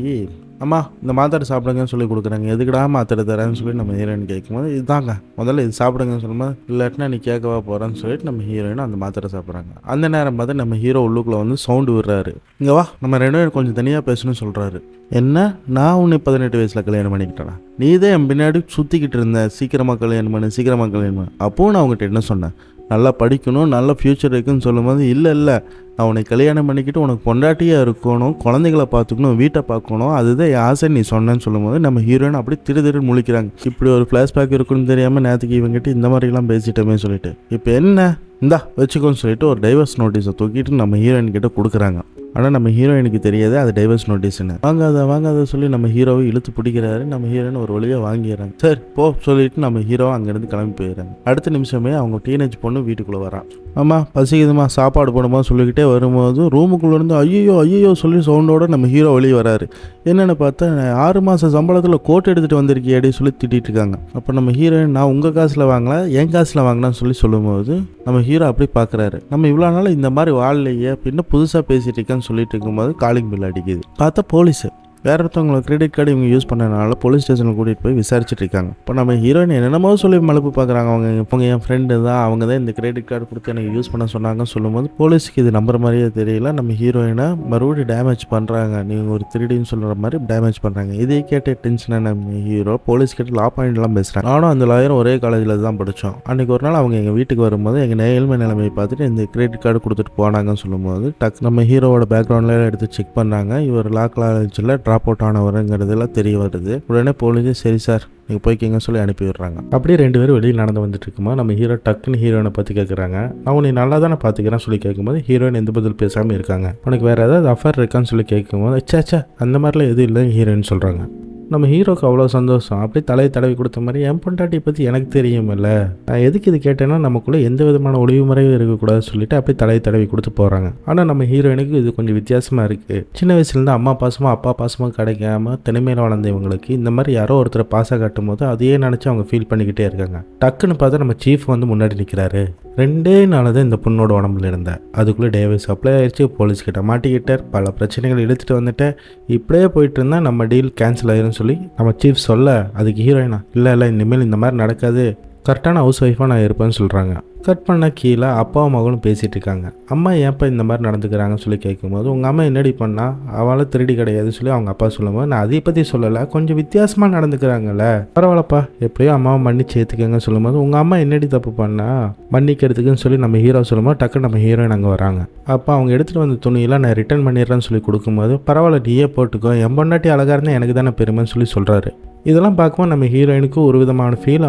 அம்மா இந்த மாத்திரை சாப்பிடுங்கன்னு சொல்லி கொடுக்குறாங்க. எதுக்குடா மாத்திரை தரேன்னு சொல்லி நம்ம ஹீரோயின் கேட்கும்போது இதுதாங்க முதல்ல இது சாப்பிடுங்கன்னு சொல்லும்போது இல்லாட்டினா நீ கேட்கவா போகிறேன்னு சொல்லிட்டு நம்ம ஹீரோயின் அந்த மாத்திரை சாப்பிட்றாங்க. அந்த நேரம் பார்த்து நம்ம ஹீரோ உள்ளுக்குள்ளே வந்து சவுண்டு விடுறாரு. இங்கே வா நம்ம 2 பேரும் கொஞ்சம் தனியாக பேசணும்னு சொல்கிறாரு. என்ன நான் உன்னை 18 வயசில் கல்யாணம் பண்ணிக்கிட்டேனா? நீ தான் என் பின்னாடி சுற்றிக்கிட்டு இருந்த சீக்கிரமாக கல்யாணம் பண்ணு. அப்போது நான் அவங்ககிட்ட என்ன சொன்னேன்? நல்லா படிக்கணும், நல்ல ஃப்யூச்சர் இருக்குன்னு சொல்லும்போது இல்லை நான் உன்னை கல்யாணம் பண்ணிக்கிட்டு உனக்கு பொண்டாட்டியாக இருக்கணும், குழந்தைகளை பார்த்துக்கணும், வீட்டை பார்க்கணும், அதுதான் என் ஆசை நீ சொன்னேன்னு சொல்லும்போது நம்ம ஹீரோயின் அப்படி திரு முழிக்கிறாங்க. இப்படி ஒரு ஃப்ளாஷ்பேக் இருக்குன்னு தெரியாமல் நேற்றுக்கு இவங்ககிட்ட இந்த மாதிரிலாம் பேசிட்டோமே சொல்லிட்டு இப்போ என்ன இந்தா வச்சுக்கோன்னு சொல்லிட்டு ஒரு டைவர்ஸ் நோட்டீஸை தூக்கிட்டு நம்ம ஹீரோயின் கிட்ட கொடுக்குறாங்க. ஆனால் நம்ம ஹீரோயினுக்கு தெரியாது அது டைவர்ஸ் நோட்டீஸ்ன்னு. வாங்காத சொல்லி நம்ம ஹீரோவை இழுத்து பிடிக்கிறாரு. நம்ம ஹீரோயின் ஒரு வழியாக வாங்கிடுறாங்க. சரி போ சொல்லிட்டு நம்ம ஹீரோ அங்கேருந்து கிளம்பி போயிடுறாங்க. அடுத்த நிமிஷமே அவங்க டீனேஜ் பொண்ணு வீட்டுக்குள்ளே வரான். ஆமா பசிக்குதுமா சாப்பாடு போடுமா சொல்லிக்கிட்டே வரும்போது ரூமுக்குள்ளேருந்து ஐயோ சொல்லி சவுண்டோட நம்ம ஹீரோ வெளியே வராரு. என்னென்னு பார்த்தா 6 மாத சம்பளத்தில் கோட் எடுத்துகிட்டு வந்திருக்கியாடி சொல்லி திட்டிகிட்டு இருக்காங்க. அப்போ நம்ம ஹீரோயின் நான் உங்கள் காசில் வாங்கல என் காசில் வாங்கினான்னு சொல்லும்போது நம்ம ஹீரோ அப்படி பார்க்குறாரு. நம்ம இவ்வளோ நாள் இந்த மாதிரி வாழலையே பின்ன புதுசாக பேசிகிட்டு இருக்கேன்னு சொல்லிட்டு இருக்கும்போது காலிங் பில் அடிக்குது. பார்த்தா போலீஸு வேற ஒருத்தவங்களோட கிரெடிட் கார்டு இவங்க யூஸ் பண்ணனால போலீஸ் ஸ்டேஷனில் கூட்டிகிட்டு போய் விசாரிச்சுட்டு இருக்காங்க. இப்போ நம்ம ஹீரோயின் என்னென்னமோ சொல்லி மலுப்பு பார்க்குறாங்க. அவங்க என் ஃப்ரெண்டு தான், அவங்க தான் இந்த கிரெடிட் கார்டு கொடுத்து எனக்கு யூஸ் பண்ண சொன்னாங்கன்னு சொல்லும்போது போலீஸுக்கு இது நம்புற மாதிரியே தெரியல. நம்ம ஹீரோயினை மறுபடியும் டேமேஜ் பண்ணுறாங்க. நீங்கள் ஒரு திருடின்னு சொல்கிற மாதிரி டேமேஜ் பண்ணுறாங்க. இதை கேட்ட டென்ஷனாக நம்ம ஹீரோ போலீஸ் கிட்ட லா பாயிண்ட்லாம் பேசுகிறாங்க. நானும் அந்த லாயரும் ஒரே காலேஜில் தான் படித்தோம். அன்றைக்கி ஒரு நாள் அவங்க எங்கள் வீட்டுக்கு வரும்போது எங்கள் ஏழ்மை நிலைமையை பார்த்துட்டு இந்த கிரெடிட் கார்டு கொடுத்துட்டு போனாங்கன்னு சொல்லும்போது நம்ம ஹீரோவோட பேக்ரவுண்டில் எடுத்து செக் பண்ணுறாங்க. இவர் லா காலேஜில் ட்ராப் அவுட் ஆனவருங்கிறதுலாம் தெரிய வருது. உடனே போலீஸ் சரி சார் நீங்கள் போய்க்கிங்க சொல்லி அனுப்பி விடுறாங்க. அப்படியே 2 பேரும் வெளியில் நடந்து வந்துட்டு இருக்குமா நம்ம ஹீரோ டக்குன்னு ஹீரோயினை பற்றி கேட்குறாங்க. நான் உன்னை நல்லா தானே பார்த்துக்கிறேன்னு சொல்லி கேட்கும்போது ஹீரோயின் எந்த பதில் பேசாமல் இருக்காங்க. உனக்கு வேறு ஏதாவது அஃபேர் இருக்கான்னு சொல்லி கேட்கும்போது சேச்சா அந்த மாதிரிலாம் எதுவும் இல்லைன்னு ஹீரோயின் சொல்கிறாங்க. நம்ம ஹீரோக்கு அவ்வளோ சந்தோஷம். அப்படியே தலையை தடவி கொடுத்த மாதிரி என் பொண்டாட்டியை பற்றி எனக்கு தெரியுமில்ல, நான் எதுக்கு இது கேட்டேன்னா நமக்குள்ளே எந்த விதமான ஒளிவு முறையும் இருக்கக்கூடாதுன்னு சொல்லிட்டு அப்படியே தலையை தடவி கொடுத்து போகிறாங்க. ஆனால் நம்ம ஹீரோயினுக்கு இது கொஞ்சம் வித்தியாசமாக இருக்குது. சின்ன வயசுலேருந்து அம்மா பாசமாக அப்பா பாசமாக கிடைக்காம தனிமையில் வளர்ந்த இவங்களுக்கு இந்த மாதிரி யாரோ ஒருத்தரை பாசம் காட்டும் போது அதையே நினச்சி அவங்க ஃபீல் பண்ணிக்கிட்டே இருக்காங்க. டக்குன்னு பார்த்தா நம்ம சீஃப் வந்து முன்னாடி நிற்கிறாரு. 2 நாள் தான் இந்த பொண்ணோட உடம்புல இருந்தேன். அதுக்குள்ளே டேவிஸ் அப்ளை ஆயிடுச்சு. போலீஸ்கிட்ட மாட்டிக்கிட்டார். பல பிரச்சனைகள் இழுத்துட்டு வந்துட்டேன். இப்படியே போயிட்டு இருந்தால் நம்ம டீல் கேன்சல் ஆயிருன்னு சொல்லி நம்ம சீஃப் சொல்ல அதுக்கு ஹீரோயினா இல்லை இனிமேல் இந்த மாதிரி நடக்காது, கரெக்டான ஹவுஸ் ஒய்ஃபாக நான் இருப்பேன்னு சொல்கிறாங்க. கட் பண்ண கீழே அப்பாவும் மகளும் பேசிகிட்டு இருக்காங்க. அம்மா ஏன்ப்பா இந்த மாதிரி நடந்துக்கிறாங்கன்னு சொல்லி கேட்கும்போது உங்கள் அம்மா என்னடி பண்ணா அவளை திருடி கிடையாது சொல்லி அவங்க அப்பா சொல்லும்போது நான் அதை பற்றி சொல்லலை, கொஞ்சம் வித்தியாசமாக நடந்துக்கிறாங்கல்ல, பரவாயில்லப்பா எப்படியோ அம்மாவை மன்னிச்சு ஏற்றுக்கங்கன்னு சொல்லும்போது உங்கள் அம்மா என்னடி தப்பு பண்ணா மன்னிக்கிறதுக்குன்னு சொல்லி நம்ம ஹீரோ சொல்லும்போது டக்குன்னு நம்ம ஹீரோயின் அங்கே வராங்க. அப்போ அவங்க எடுத்துகிட்டு வந்த துணியெல்லாம் நான் ரிட்டர்ன் பண்ணிடுறேன்னு சொல்லி கொடுக்கும்போது பரவாயில்ல நீயே போட்டுக்கோ, என் பொண்டாட்டி அழகாக இருந்தால் எனக்கு தானே பெருமைன்னு சொல்லி சொல்கிறாரு. இதெல்லாம் பார்க்கும்போது நம்ம ஹீரோயினுக்கு ஒரு விதமான ஃபீல்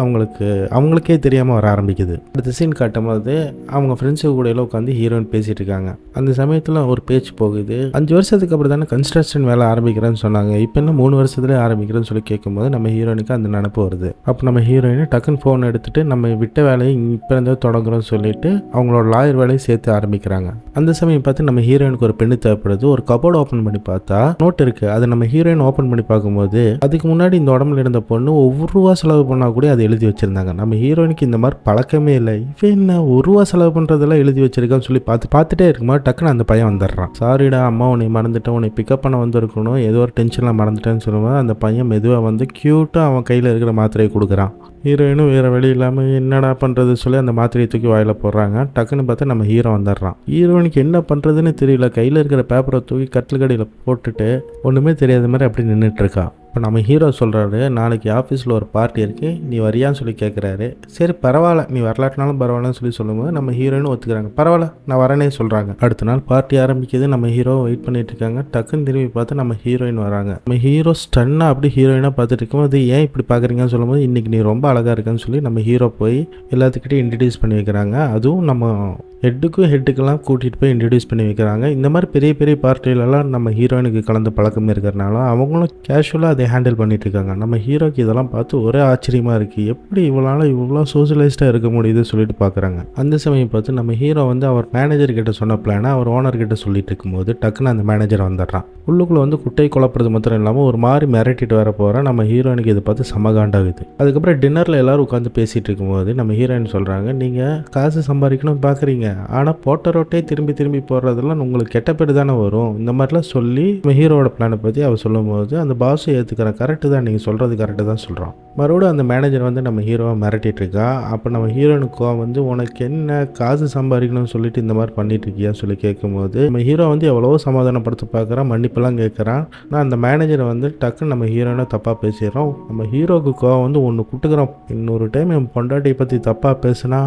அவங்களுக்கே தெரியாமல் வர ஆரம்பிக்குது. அடுத்த சீன் காட்டும்போது அவங்க ஃப்ரெண்ட்ஸு கூட எல்லாம் உட்காந்து ஹீரோயின் பேசிகிட்டு இருக்காங்க. அந்த சமயத்தில் ஒரு பேச்சு போகுது. 5 வருஷத்துக்கு அப்புறம் தானே கன்ஸ்ட்ரக்ஷன் வேலை ஆரம்பிக்கிறேன்னு சொன்னாங்க, இப்போ என்ன 3 வருஷத்துலேயே ஆரம்பிக்கிறேன்னு சொல்லி கேட்கும்போது நம்ம ஹீரோயினுக்கு அந்த நினப்பு வருது. அப்போ நம்ம ஹீரோயினை டக்குன்னு ஃபோன் எடுத்துகிட்டு நம்ம விட்ட வேலையை இப்போ இருந்தே தொடங்குறோன்னு சொல்லிட்டு அவங்களோட லாயர் வேலையை சேர்த்து ஆரம்பிக்கிறாங்க. அந்த சமயம் பார்த்து நம்ம ஹீரோயினுக்கு ஒரு பெண்ணு தேவைப்படுது. ஒரு கபோர்டு ஓப்பன் பண்ணி பார்த்தா நோட் இருக்குது. அதை நம்ம ஹீரோயின் ஓப்பன் பண்ணி பார்க்கும்போது அதுக்கு முன்னாடி இந்த உடம்புல இருந்த பொண்ணு ₹1 செலவு பண்ணால் கூட அதை எழுதி வச்சுருந்தாங்க. நம்ம ஹீரோயினுக்கு இந்த மாதிரி பழக்கமே இல்லை. இவன் என்ன ₹1 செலவு பண்ணுறதெல்லாம் எழுதி வச்சிருக்கான்னு சொல்லி பார்த்துட்டே இருக்கும்போது டக்குன்னு அந்த பையன் வந்துடுறான். சாரிடா அம்மா உன்னை மறந்துட்டேன், உன்னை பிக்கப் பண்ண வந்திருக்கணும், ஏதோ ஒரு டென்ஷனில் மறந்துட்டேன்னு சொல்லும்போது அந்த பையன் மெதுவாக வந்து க்யூட்டாக அவன் கையில் இருக்கிற மாத்திரையை கொடுக்குறான். ஹீரோயினும் வேறு வழி இல்லாமல் என்னடா பண்ணுறது சொல்லி அந்த மாத்திரையை தூக்கி வாயில் போடுறாங்க. டக்குன்னு பார்த்தா நம்ம ஹீரோ வந்துடுறான். ஹீரோயினுக்கு என்ன பண்ணுறதுன்னு தெரியல. கையில் இருக்கிற பேப்பரை தூக்கி கட்டில் கடையில் போட்டுட்டு ஒன்றுமே தெரியாத மாதிரி அப்படி நின்றுட்டுருக்கா. இப்போ நம்ம ஹீரோ சொல்கிறாரு நாளைக்கு ஆஃபீஸில் ஒரு பார்ட்டி இருக்குது நீ வரியான்னு சொல்லி கேட்குறாரு. சரி பரவாயில்ல நீ வரலாட்டினாலும் பரவாயில்லன்னு சொல்லும்போது நம்ம ஹீரோயினும் ஒத்துக்கிறாங்க. பரவாயில்ல நான் வரேனே சொல்கிறாங்க. அடுத்த நாள் பார்ட்டி ஆரம்பிக்குது. நம்ம ஹீரோ வெயிட் பண்ணிட்டு இருக்காங்க. டக்குன்னு திரும்பி பார்த்து நம்ம ஹீரோயின் வராங்க. நம்ம ஹீரோ ஸ்டன்னாக அப்படி ஹீரோயினாக பார்த்துட்டு இருக்கும்போது ஏன் இப்படி பார்க்குறீங்கன்னு சொல்லும்போது இன்றைக்கி நீ ரொம்ப அழகாக இருக்குன்னு சொல்லி நம்ம ஹீரோ போய் எல்லாத்துக்கிட்டையும் இன்ட்ரடியூஸ் பண்ணி வைக்கிறாங்க. அதுவும் நம்ம ஹெட்டுக்கெல்லாம் கூட்டிகிட்டு போய் இன்ட்ரடியூஸ் பண்ணி வைக்கிறாங்க. இந்த மாதிரி பெரிய பெரிய பார்ட்டிலெல்லாம் நம்ம ஹீரோயினுக்கு கலந்து பழக்கம் இருக்கிறனால அவங்களும் கேஷுவலாக அதை ஜாலியாக ஹேண்டில் பண்ணிட்டு இருக்காங்க. நம்ம ஹீரோக்கு இதெல்லாம் பார்த்து ஒரே ஆச்சரியமாக இருக்குது, எப்படி இவ்வளோ சோஷியலைஸ்டாக இருக்க முடியுதுன்னு சொல்லிட்டு பார்க்குறாங்க. அந்த சமயம் பார்த்து நம்ம ஹீரோ வந்து அவர் மேனேஜர் கிட்ட சொன்ன பிளானை அவர் ஓனர் கிட்ட சொல்லிட்டு இருக்கும்போது டக்குன்னு அந்த மேனேஜர் வந்துடுறான். உள்ளுக்குள்ளே வந்து குட்டை குழப்பறது மாத்திரம் இல்லாமல் ஒரு மாதிரி மிரட்டிட்டு வர போகிற நம்ம ஹீரோயினுக்கு இதை பார்த்து சமகாண்டாகுது. அதுக்கப்புறம் டின்னரில் எல்லோரும் உட்காந்து பேசிகிட்டு இருக்கும்போது நம்ம ஹீரோயின் சொல்கிறாங்க, நீங்கள் காசு சம்பாதிக்கணும்னு பார்க்குறீங்க, ஆனால் போட்ட ரோட்டே திரும்பி திரும்பி போடுறதெல்லாம் உங்களுக்கு கெட்ட பேர் தானே வரும். இந்த மாதிரிலாம் சொல்லி நம்ம ஹீரோட பிளானை பற்றி அவர் சொல்லும்போது அந்த பாஸை ஏற்றுக்கிறேன், கரெக்டு தான், நீங்கள் சொல்கிறது கரெக்டு தான் சொல்கிறான். மறுபடியும் அந்த மேனேஜர் வந்து நம்ம ஹீரோவை மிரட்டிட்டு இருக்கா. அப்போ நம்ம ஹீரோனுக்கோ வந்து உனக்கு என்ன காசு சம்பாதிக்கணும்னு சொல்லிட்டு இந்த மாதிரி பண்ணிட்டு இருக்கியான்னு சொல்லி கேட்கும்போது நம்ம ஹீரோ வந்து எவ்வளவோ சமாதானப்படுத்த பார்க்குறான், மன்னிப்பெல்லாம் கேட்குறான். நான் அந்த மேனேஜரை வந்து டக்குன்னு நம்ம ஹீரோனை தப்பாக பேசிடுறோம். நம்ம ஹீரோக்கு கோவம் வந்து ஒன்று குட்டுக்கிறோம், இன்னொரு டைம் என் பொண்டாட்டியை பற்றி தப்பாக பேசுனா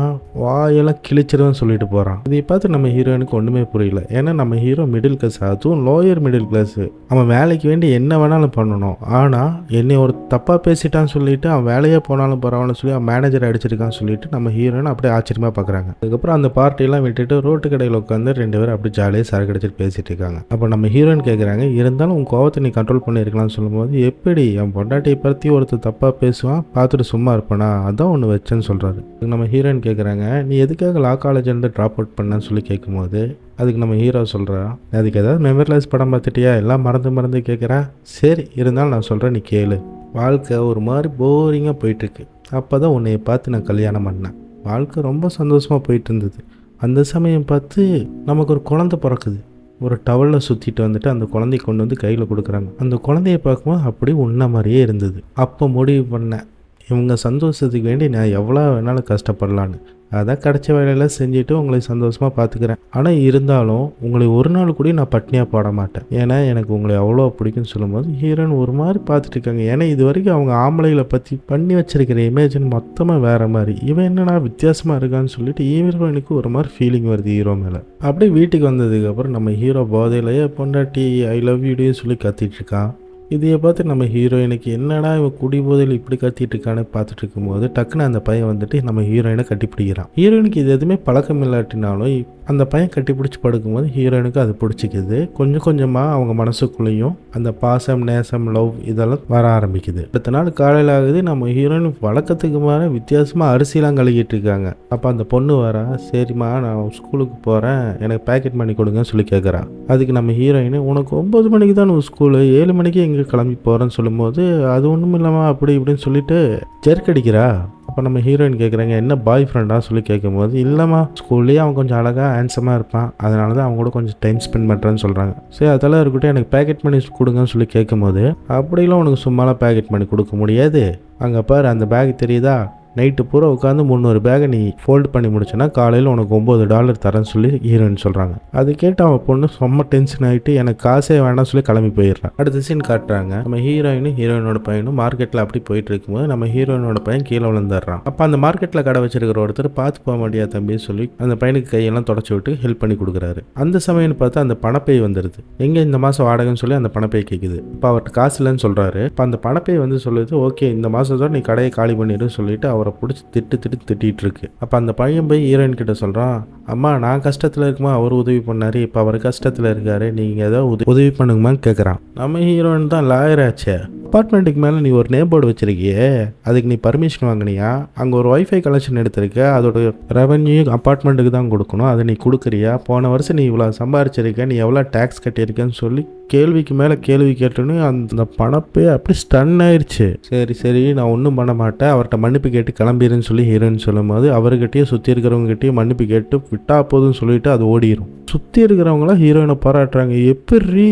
வாயெல்லாம் கிழிச்சிருன்னு சொல்லிட்டு போகிறான். இதை பார்த்து நம்ம ஹீரோனுக்கு ஒன்றுமே புரியல. ஏன்னா நம்ம ஹீரோ மிடில் கிளாஸ், அதுவும் லோயர் மிடில் கிளாஸு. அவன் வேலைக்கு வேண்டி என்ன வேணாலும் பண்ணணும், ஆனால் என்னை ஒரு தப்பாக பேசிட்டான்னு சொல்லிட்டு அவன் வேலையே போனாலும் பரவாயில்ல சொல்லி அவன் மேனேஜர் அடிச்சிருக்கான்னு சொல்லிட்டு நம்ம ஹீரோனை அப்படியே ஆச்சரியமாக பார்க்குறாங்க. அதுக்கப்புறம் அந்த பார்ட்டியெல்லாம் விட்டுட்டு ரோட்டு கடையில் உட்காந்து 2 பேரும் அப்படி ஜாலியாக சரக்கு அடிச்சிட்டு பேசிட்டு இருக்காங்க. அப்போ நம்ம ஹீரோயின் கேட்குறாங்க, இருந்தாலும் உன் கோவத்தை நீ கண்ட்ரோல் பண்ணியிருக்கலாம்னு சொல்லும்போது, எப்படி என் பொண்டாட்டியை பற்றி ஒருத்தர் தப்பாக பேசுவான், பார்த்துட்டு சும்மா இருப்பானா, அதான் ஒன்று வச்சேன்னு சொல்கிறாரு. நம்ம ஹீரோயின் கேட்குறாங்க, நீ எதுக்காக லா காலேஜ்லேருந்து ட்ராப் அவுட் பண்ணேன்னு சொல்லி கேட்கும்போது அதுக்கு நம்ம ஹீரோ சொல்கிறா, அதுக்கு ஏதாவது மெமரிலைஸ் படம் பார்த்துட்டியா, எல்லாம் மறந்து கேட்குறா, சரி இருந்தாலும் நான் சொல்கிறேன் நீ கேளு. வாழ்க்கை ஒரு மாதிரி போரிங்காக போயிட்டுருக்கு. அப்போ தான் உன்னைய பார்த்து நான் கல்யாணம் பண்ணேன். வாழ்க்கை ரொம்ப சந்தோஷமாக போயிட்டு இருந்தது. அந்த சமயம் பார்த்து நமக்கு ஒரு குழந்தை பிறக்குது. ஒரு டவலில் சுற்றிட்டு வந்துட்டு அந்த குழந்தைய கொண்டு வந்து கையில் கொடுக்குறாங்க. அந்த குழந்தைய பார்க்கும்போது அப்படி உன்ன மாதிரியே இருந்தது. அப்போ முடிவு பண்ணேன், இவங்க சந்தோஷத்துக்கு வேண்டி நான் எவ்வளோ வேணாலும் கஷ்டப்படலான்னு. அதான் கிடைச்ச வேலையெல்லாம் செஞ்சுட்டு உங்களை சந்தோஷமாக பார்த்துக்கிறேன். ஆனால் இருந்தாலும் உங்களை ஒரு நாள் கூட நான் பட்னியாக போட மாட்டேன், ஏன்னா எனக்கு உங்களை அவ்வளோ பிடிக்குன்னு சொல்லும்போது ஹீரோயின் ஒரு மாதிரி பார்த்துட்டு இருக்காங்க. ஏன்னா இது வரைக்கும் அவங்க ஆம்பளைகளை பற்றி பண்ணி வச்சிருக்கிற இமேஜின் மொத்தமாக வேறு மாதிரி, இவன் என்னன்னா வித்தியாசமாக இருக்கான்னு சொல்லிட்டு ஹீரோயினுக்கு ஒரு மாதிரி ஃபீலிங் வருது ஹீரோ மேலே. அப்படியே வீட்டுக்கு வந்ததுக்கப்புறம் நம்ம ஹீரோ போதையிலேயே பொண்டாட்டி ஐ லவ் யூடின்னு சொல்லி கத்திட்டு இருக்கான். இதையை பார்த்து நம்ம ஹீரோயினுக்கு என்னடா இவன் குடி போதையில் இப்படி கத்திட்டு இருக்கான்னு பார்த்துட்டு இருக்கும்போது டக்குன்னு அந்த பையன் வந்துட்டு நம்ம ஹீரோயினை கட்டிப்பிடிக்கிறான். ஹீரோயினுக்கு இது எதுவுமே பழக்கம் இல்லாட்டினாலும் அந்த பையன் கட்டி பிடிச்சி படுக்கும்போது ஹீரோயினுக்கு அது பிடிச்சிக்குது. கொஞ்சம் கொஞ்சமாக அவங்க மனசுக்குள்ளேயும் அந்த பாசம், நேசம், லவ் இதெல்லாம் வர ஆரம்பிக்குது. அடுத்த நாள் காலையில் ஆகுது, நம்ம ஹீரோயின் வழக்கத்துக்கு மேலே வித்தியாசமாக அரிசிலாம் கழுகிட்டு இருக்காங்க. அப்போ அந்த பொண்ணு வரா, சரிம்மா நான் ஸ்கூலுக்கு போகிறேன், எனக்கு பேக்கெட் பண்ணி கொடுங்கன்னு சொல்லி கேட்குறா. அதுக்கு நம்ம ஹீரோயின், உனக்கு 9 மணிக்கு தான் ஸ்கூலு, 7 மணிக்கு எங்கே கிளம்பி போகிறேன்னு சொல்லும்போது அது ஒன்றும் இல்லாமல் அப்படி இப்படின்னு சொல்லிட்டு ஜெர்க்கடிக்கிறா. அப்போ நம்ம ஹீரோயின் கேட்குறாங்க, என்ன பாய் ஃப்ரெண்டாக சொல்லி கேட்கும்போது, இல்லைம்மா ஸ்கூல்லேயே அவன் கொஞ்சம் அழகாக ஹேண்ட்ஸமாக இருப்பான், அதனால தான் அவங்க கூட கொஞ்சம் டைம் ஸ்பெண்ட் பண்ணுறேன்னு சொல்கிறாங்க. சரி அதெல்லாம் இருக்கட்டும், எனக்கு பேக்கெட் பண்ணி கொடுங்கன்னு சொல்லி கேட்கும்போது, அப்படிலாம் உனக்கு சும்மாலாம் பேக்கெட் பண்ணி கொடுக்க முடியாது, அங்கே பாரு அந்த பேக் தெரியுதா, நைட்டு பூரா உட்காந்து 300 பேக்கை நீ ஃபோல்டு பண்ணி முடிச்சோன்னா காலையில் உனக்கு $9 தரேன்னு சொல்லி ஹீரோயின் சொல்கிறாங்க. அது கேட்டு அவன் பொண்ணு ரொம்ப டென்ஷன் ஆகிட்டு எனக்கு காசே வேணாம் சொல்லி கிளம்பி போயிடுறான். அடுத்த சீன் காட்டுறாங்க, நம்ம ஹீரோயினோட பையனும் மார்க்கெட்டில் அப்படி போயிட்டு இருக்கும்போது நம்ம ஹீரோயினோட பையன் கீழே விழுந்துடுறான். அப்போ அந்த மார்க்கெட்டில் கடை வச்சிருக்கிற ஒருத்தர் பார்த்து போக மாட்டியா தம்பின்னு சொல்லி அந்த பையனுக்கு கையெல்லாம் தொடச்சி விட்டு ஹெல்ப் பண்ணி கொடுக்குறாரு. அந்த சமயம்னு பார்த்து அந்த பணப்பை வந்துடுது. எங்கே இந்த மாதம் வாடகைன்னு சொல்லி அந்த பணப்பை கேட்குது. இப்போ அவர்கிட்ட காசு இல்லைன்னு சொல்கிறாரு. இப்போ அந்த பணப்பை வந்து சொல்லுது, ஓகே இந்த மாதத்தோட நீ கடையை காலி பண்ணிடுன்னு சொல்லிட்டு அவரை பிடிச்சி திட்டிட்டு இருக்கு. அப்போ அந்த பையன் போய் ஹீரோயின் கிட்ட சொல்கிறான், அம்மா நான் கஷ்டத்தில் இருக்குமா அவர் உதவி பண்ணாரு, இப்போ அவர் கஷ்டத்தில் இருக்காரு, நீங்கள் ஏதோ உதவி பண்ணுங்கம்மான்னு கேட்குறான். நம்ம ஹீரோயின் தான் லாயர் ஆச்சே, அப்பார்ட்மெண்ட்டுக்கு மேலே நீ ஒரு நேம் போர்டு வச்சிருக்கியே, அதுக்கு நீ பர்மிஷன் வாங்கினியா, அங்கே ஒரு வைஃபை கனெக்ஷன் எடுத்திருக்க, அதோட ரெவன்யூ அப்பார்ட்மெண்ட்டுக்கு தான் கொடுக்கணும், அதை நீ கொடுக்குறியா, போன வருஷம் நீ இவ்வளோ சம்பாரிச்சிருக்க, நீ எவ்வளோ டேக்ஸ் கட்டியிருக்கன்னு சொல்லி கேள்விக்கு மேலே கேள்வி கேட்டோன்னு அந்த பணப்பே அப்படி ஸ்டன் ஆயிடுச்சு. சரி நான் ஒன்றும் பண்ண மாட்டேன், அவர்கிட்ட மன்னிப்பு கேட்டு கிளம்பிடுன்னு சொல்லி ஹீரோயின் சொல்லும்போது அவர்கிட்டயே சுற்றி இருக்கிறவங்ககிட்டயே மன்னிப்பு கேட்டு விட்டா போதுன்னு சொல்லிட்டு அது ஓடிடும். சுற்றி இருக்கிறவங்களாம் ஹீரோயினை பாராட்டுறாங்க, எப்படி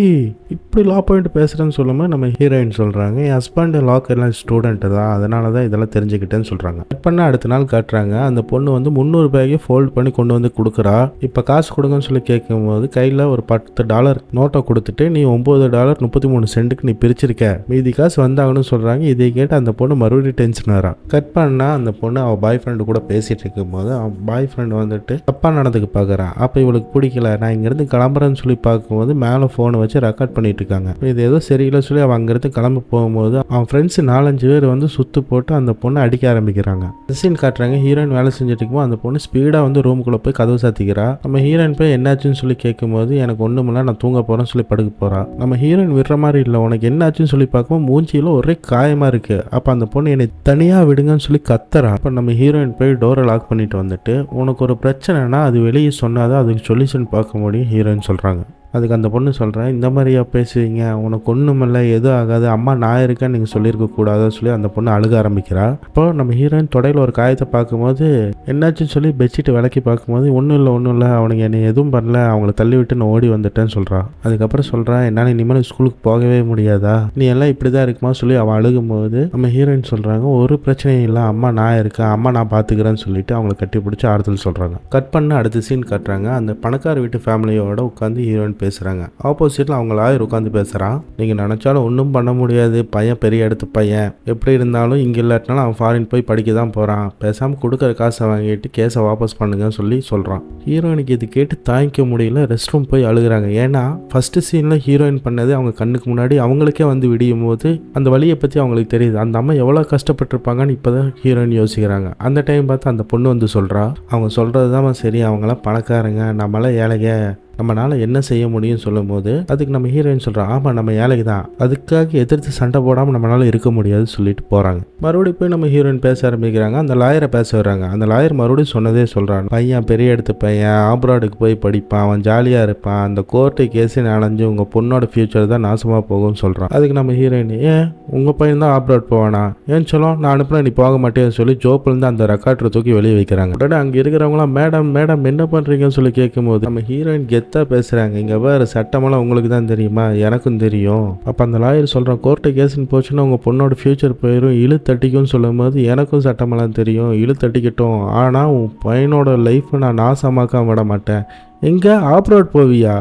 இப்படி லா பாயிண்ட் பேசுகிறேன்னு சொல்லும்போது நம்ம ஹீரோயின் சொல்கிறாங்க, என் ஹஸ்பண்ட் லா எல்லாம் ஸ்டூடெண்ட்டு தான், அதனால தான் இதெல்லாம் தெரிஞ்சுக்கிட்டேன்னு சொல்கிறாங்க. கட் பண்ண அடுத்த நாள் காட்டுறாங்க, அந்த பொண்ணு வந்து 300 பேக்கை ஃபோல்ட் பண்ணி கொண்டு வந்து கொடுக்குறா. இப்போ காசு கொடுங்கன்னு சொல்லி கேட்கும்போது கையில் ஒரு $10 நோட்டை கொடுத்துட்டு, நீ $9.33 நீ பிரிச்சிருக்க, மீதி காசு வந்தாங்கன்னு சொல்கிறாங்க. இதை கேட்டு அந்த பொண்ணு மறுபடியும் டென்ஷன் ஆகிறா. கட் பண்ணால் அந்த பொண்ணு அவள் பாய் ஃப்ரெண்டு கூட பேசிகிட்டு இருக்கும்போது அவன் பாய் ஃப்ரெண்டு வந்துட்டு தப்பாக நடந்துக்கு பார்க்குறான். அப்போ இவளுக்கு பிடிக்கல, நான் இங்கேருந்து கிளம்புறேன்னு சொல்லி பார்க்கும்போது மேலே ஃபோனை வச்சு ரெக்கார்ட் பண்ணிட்டு இருக்காங்க. இது ஏதோ சரியில்லை சொல்லி அவன் அங்கேருந்து கிளம்பி போகும்போது அவன் ஃப்ரெண்ட்ஸ் 4-5 பேர் வந்து சுற்று போட்டு அந்த பொண்ணை அடிக்க ஆரம்பிக்கிறாங்க. சீன் காட்டுறாங்க, ஹீரோயின் வேலை செஞ்சுட்டு இருக்கும்போது அந்த பொண்ணு ஸ்பீடாக வந்து ரூமுக்குள்ளே போய் கதவு சாத்திக்கிறா. நம்ம ஹீரோயின் போய் என்னாச்சுன்னு சொல்லி கேட்கும்போது எனக்கு ஒன்றுமில்ல நான் தூங்க போகிறேன்னு சொல்லி படுக்க போகிறா. சொல்கிறா. நம்ம ஹீரோயின் விடுற மாதிரி இல்லை, உனக்கு என்ன ஆச்சுன்னு சொல்லி பார்க்கும்போது மூஞ்சியில் ஒரே காயமாக இருக்குது. அப்போ அந்த பொண்ணு என்னை தனியாக விடுங்கன்னு சொல்லி கத்துறா. அப்போ நம்ம ஹீரோயின் போய் டோரை லாக் பண்ணிட்டு வந்துட்டு, உனக்கு ஒரு பிரச்சனைனா அது வெளியே சொன்னாதான் அதுக்கு சொல்யூஷன் பார்க்க முடியும் ஹீரோயின் சொல்கிறாங்க. அதுக்கு அந்த பொண்ணு சொல்கிறேன், இந்த மாதிரியா பேசுவீங்க, உனக்கு ஒன்றுமில்ல, எதுவும் ஆகாது, அம்மா நான் இருக்கேன்னு நீங்கள் சொல்லியிருக்கக்கூடாதுன்னு சொல்லி அந்த பொண்ணு அழுக ஆரம்பிக்கிறா. இப்போ நம்ம ஹீரோயின் தொடையில் ஒரு காயத்தை பார்க்கும்போது என்னாச்சுன்னு சொல்லி பெட்ஷீட் விளக்கி பார்க்கும்போது ஒன்றும் இல்லை அவனுக்கு என்னை எதுவும் பண்ணல, அவங்கள தள்ளி விட்டு நான் ஓடி வந்துட்டேன்னு சொல்கிறா. அதுக்கப்புறம் சொல்கிறேன், என்னால் இனிமேல் ஸ்கூலுக்கு போகவே முடியாதா, நீ எல்லாம் இப்படி தான் இருக்குமா சொல்லி அவள் அழுகும்போது நம்ம ஹீரோயின் சொல்கிறாங்க, ஒரு பிரச்சனையும் இல்லை, அம்மா நான் இருக்கேன், அம்மா நான் பார்த்துக்கிறேன்னு சொல்லிட்டு அவங்கள கட்டி பிடிச்சி ஆறுதல் சொல்கிறாங்க. கட் பண்ண அடுத்த சீன் கட்டுறாங்க. அந்த பணக்கார வீட்டு ஃபேமிலியோட உட்காந்து ஹீரோயின் பேசுகிறாங்க. ஆப்போசிட்டில் அவங்க லாயர் உட்காந்து பேசுகிறான். நீங்கள் நினச்சாலும் ஒன்றும் பண்ண முடியாது, பையன் பெரிய இடத்து பையன், எப்படி இருந்தாலும் இங்கே இல்லாட்டினாலும் அவன் ஃபாரின் போய் படிக்க தான் போகிறான், பேசாமல் கொடுக்குற காசை வாங்கிட்டு கேஸை வாபஸ் பண்ணுங்கன்னு சொல்லி சொல்கிறான். ஹீரோயினுக்கு இது கேட்டு தாங்கிக்க முடியல, ரெஸ்ட் ரூம் போய் அழுகிறாங்க. ஏன்னா ஃபஸ்ட்டு சீனில் ஹீரோயின் பண்ணது அவங்க கண்ணுக்கு முன்னாடி அவங்களுக்கே வந்து விடியும் போது அந்த வழியை பற்றி அவங்களுக்கு தெரியுது. அந்த அம்மா எவ்வளோ கஷ்டப்பட்டுருப்பாங்கன்னு இப்போ தான் ஹீரோயின் யோசிக்கிறாங்க. அந்த டைம் பார்த்து அந்த பொண்ணு வந்து சொல்கிறா, அவங்க சொல்கிறது தான் சரி, அவங்களாம் பணக்காரங்க, நம்மளாம் ஏழைங்க, நம்மளால் என்ன செய்ய முடியும்னு சொல்லும் போது அதுக்கு நம்ம ஹீரோயின் சொல்கிறோம், ஆமாம் நம்ம ஏழைக்கு தான், அதுக்காக எதிர்த்து சண்டை போடாமல் நம்மளால் இருக்க முடியாதுன்னு சொல்லிட்டு போகிறாங்க. மறுபடியும் போய் நம்ம ஹீரோயின் பேச ஆரம்பிக்கிறாங்க. அந்த லாயரை பேச வர்றாங்க. அந்த லாயர் மறுபடியும் சொன்னதே சொல்கிறாங்க, பையன் பெரிய எடுத்த பையன், ஆப்ராடுக்கு போய் படிப்பான், அவன் ஜாலியாக இருப்பான், அந்த கோர்ட்டு கேஸு அணைஞ்சு உங்கள் பொண்ணோட ஃபியூச்சர் தான் நாசமாக போகும்னு சொல்கிறான். அதுக்கு நம்ம ஹீரோயின், ஏன் உங்கள் பையன் தான் ஆப்ராட் போவானா, ஏன்னு சொல்லும், நான் அனுப்புனா நீ போக மாட்டேன்னு சொல்லி ஜோப்லேருந்து அந்த ரெக்கார்டரை தூக்கி வெளியே வைக்கிறாங்க. உடனே அங்கே இருக்கிறவங்களாம் மேடம் மேடம் என்ன பண்ணுறீங்கன்னு சொல்லி கேட்கும்போது நம்ம ஹீரோயின் பேசுறாங்க, இங்க வேறு சட்டமெல்லாம் உங்களுக்கு தான் தெரியுமா, எனக்கும் தெரியும். அப்போ அந்த லாயர் சொல்கிறான், கோர்ட்டு கேஸ்ன்னு போச்சுன்னா உங்கள் பொண்ணோட ஃபியூச்சர் போயிடும், இழு தட்டிக்கும்னு சொல்லும் போது எனக்கும் சட்டமெல்லாம் தெரியும், இழு தட்டிக்கட்டும், ஆனால் உன் பையனோட லைஃப்பை நான் நாசமாக்க விட மாட்டேன். எங்கே ஆப்ரோட் போவியா,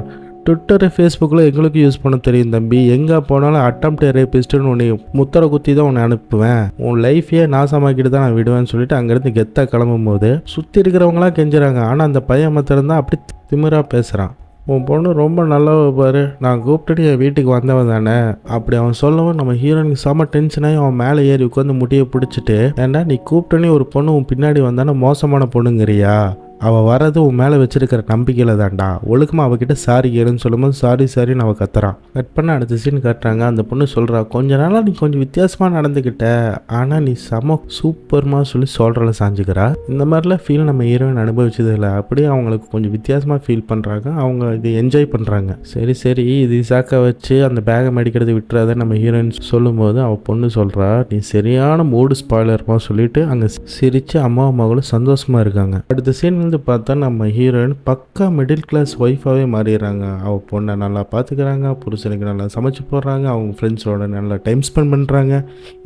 ட்விட்டர் ஃபேஸ்புக்கில் எங்களுக்கு யூஸ் பண்ண தெரியும் தம்பி, எங்கே போனாலும் அட்டம்ப்ட் ரேபிஸ்ட்டுன்னு உன்னை முத்தரை குத்தி தான் உன்னை அனுப்புவேன், உன் லைஃபையே நாசமாக்கிட்டு தான் நான் விடுவேன்னு சொல்லிட்டு அங்கேருந்து கெத்தாக கிளம்பும் போது சுற்றி இருக்கிறவங்களாம் கெஞ்சுறாங்க. ஆனால் அந்த பையன் மாத்திரம் அப்படி திமிராக பேசுகிறான், உன் பொண்ணு ரொம்ப நல்லவ பாரு, நான் கூப்பிட்டுட்டு என் வீட்டுக்கு வந்தவன் தானே அப்படி அவன் சொல்லவும் நம்ம ஹீரோனுக்கு செம்ம டென்ஷனாகி அவன் மேலே ஏறி உட்காந்து முட்டியை பிடிச்சிட்டு, ஏன்னா நீ கூப்பிட்டனே ஒரு பொண்ணு உன் பின்னாடி வந்தானே மோசமான பொண்ணுங்கிறியா, அவள் வர்றது உன் மேலே வச்சிருக்கிற நம்பிக்கையில் தான்டா, ஒழுக்கமாக அவகிட்ட சாரி கேளுன்னு சொல்லும்போது சாரின்னு அவள் கத்துறான். கட் பண்ண அடுத்த சீன் காட்டுறாங்க. அந்த பொண்ணு சொல்கிறா, கொஞ்ச நாளாக நீ கொஞ்சம் வித்தியாசமாக நடந்துக்கிட்ட, ஆனால் நீ செம சூப்பர்மா சொல்லி சொல்கிறல சாஞ்சுக்கிறா. இந்த மாதிரிலாம் ஃபீல் நம்ம ஹீரோயின் அனுபவிச்சது இல்லை, அப்படியே அவங்களுக்கு கொஞ்சம் வித்தியாசமாக ஃபீல் பண்ணுறாங்க, அவங்க இது என்ஜாய் பண்ணுறாங்க. சரி இது இசாக்கா வச்சு அந்த பேகை மடிக்கிறது விட்டுறாத நம்ம ஹீரோயின் சொல்லும்போது அவள் பொண்ணு சொல்கிறா, நீ சரியான மூடு ஸ்பாய்லர்மா சொல்லிட்டு அங்கே சிரித்து அம்மாவும் மகளும் சந்தோஷமாக இருக்காங்க. அடுத்த சீன் பார்த்தா நம்ம ஹீரோயின் பக்கா மிடில் கிளாஸ் ஒய்ஃபாகவே மாறிடுறாங்க. அவள் பொண்ணை நல்லா பார்த்துக்கிறாங்க, புருஷனுக்கு நல்லா சமைச்சு போடுறாங்க, அவங்க ஃப்ரெண்ட்ஸோட நல்லா டைம் ஸ்பெண்ட் பண்ணுறாங்க.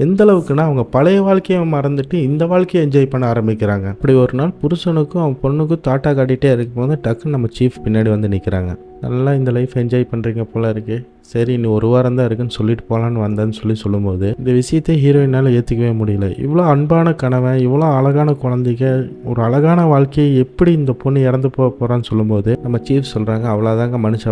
எந்த அளவுக்குன்னா அவங்க பழைய வாழ்க்கையை மறந்துட்டு இந்த வாழ்க்கையை என்ஜாய் பண்ண ஆரம்பிக்கிறாங்க. அப்படி ஒரு நாள் புருஷனுக்கும் அவன் பொண்ணுக்கும் தாட்டா காட்டிகிட்டே இருக்கும்போது டக்குன்னு நம்ம சீஃப் பின்னாடி வந்து நிற்கிறாங்க. நல்லா இந்த லைஃப் என்ஜாய் பண்ணுறீங்க போல இருக்கு, சரி இன்னும் ஒரு வாரம் தான் இருக்குன்னு சொல்லிட்டு போகலான்னு வந்தேன்னு சொல்லும்போது இந்த விஷயத்தை ஹீரோயினால் ஏற்றுக்கவே முடியல. இவ்வளோ அன்பான கணவன், இவ்வளோ அழகான குழந்தைங்க, ஒரு அழகான வாழ்க்கையை எப்படி இந்த பொண்ணு இறந்து போகிறான்னு சொல்லும்போது நம்ம சீஃப் சொல்கிறாங்க, அவ்வளோதாங்க மனுஷ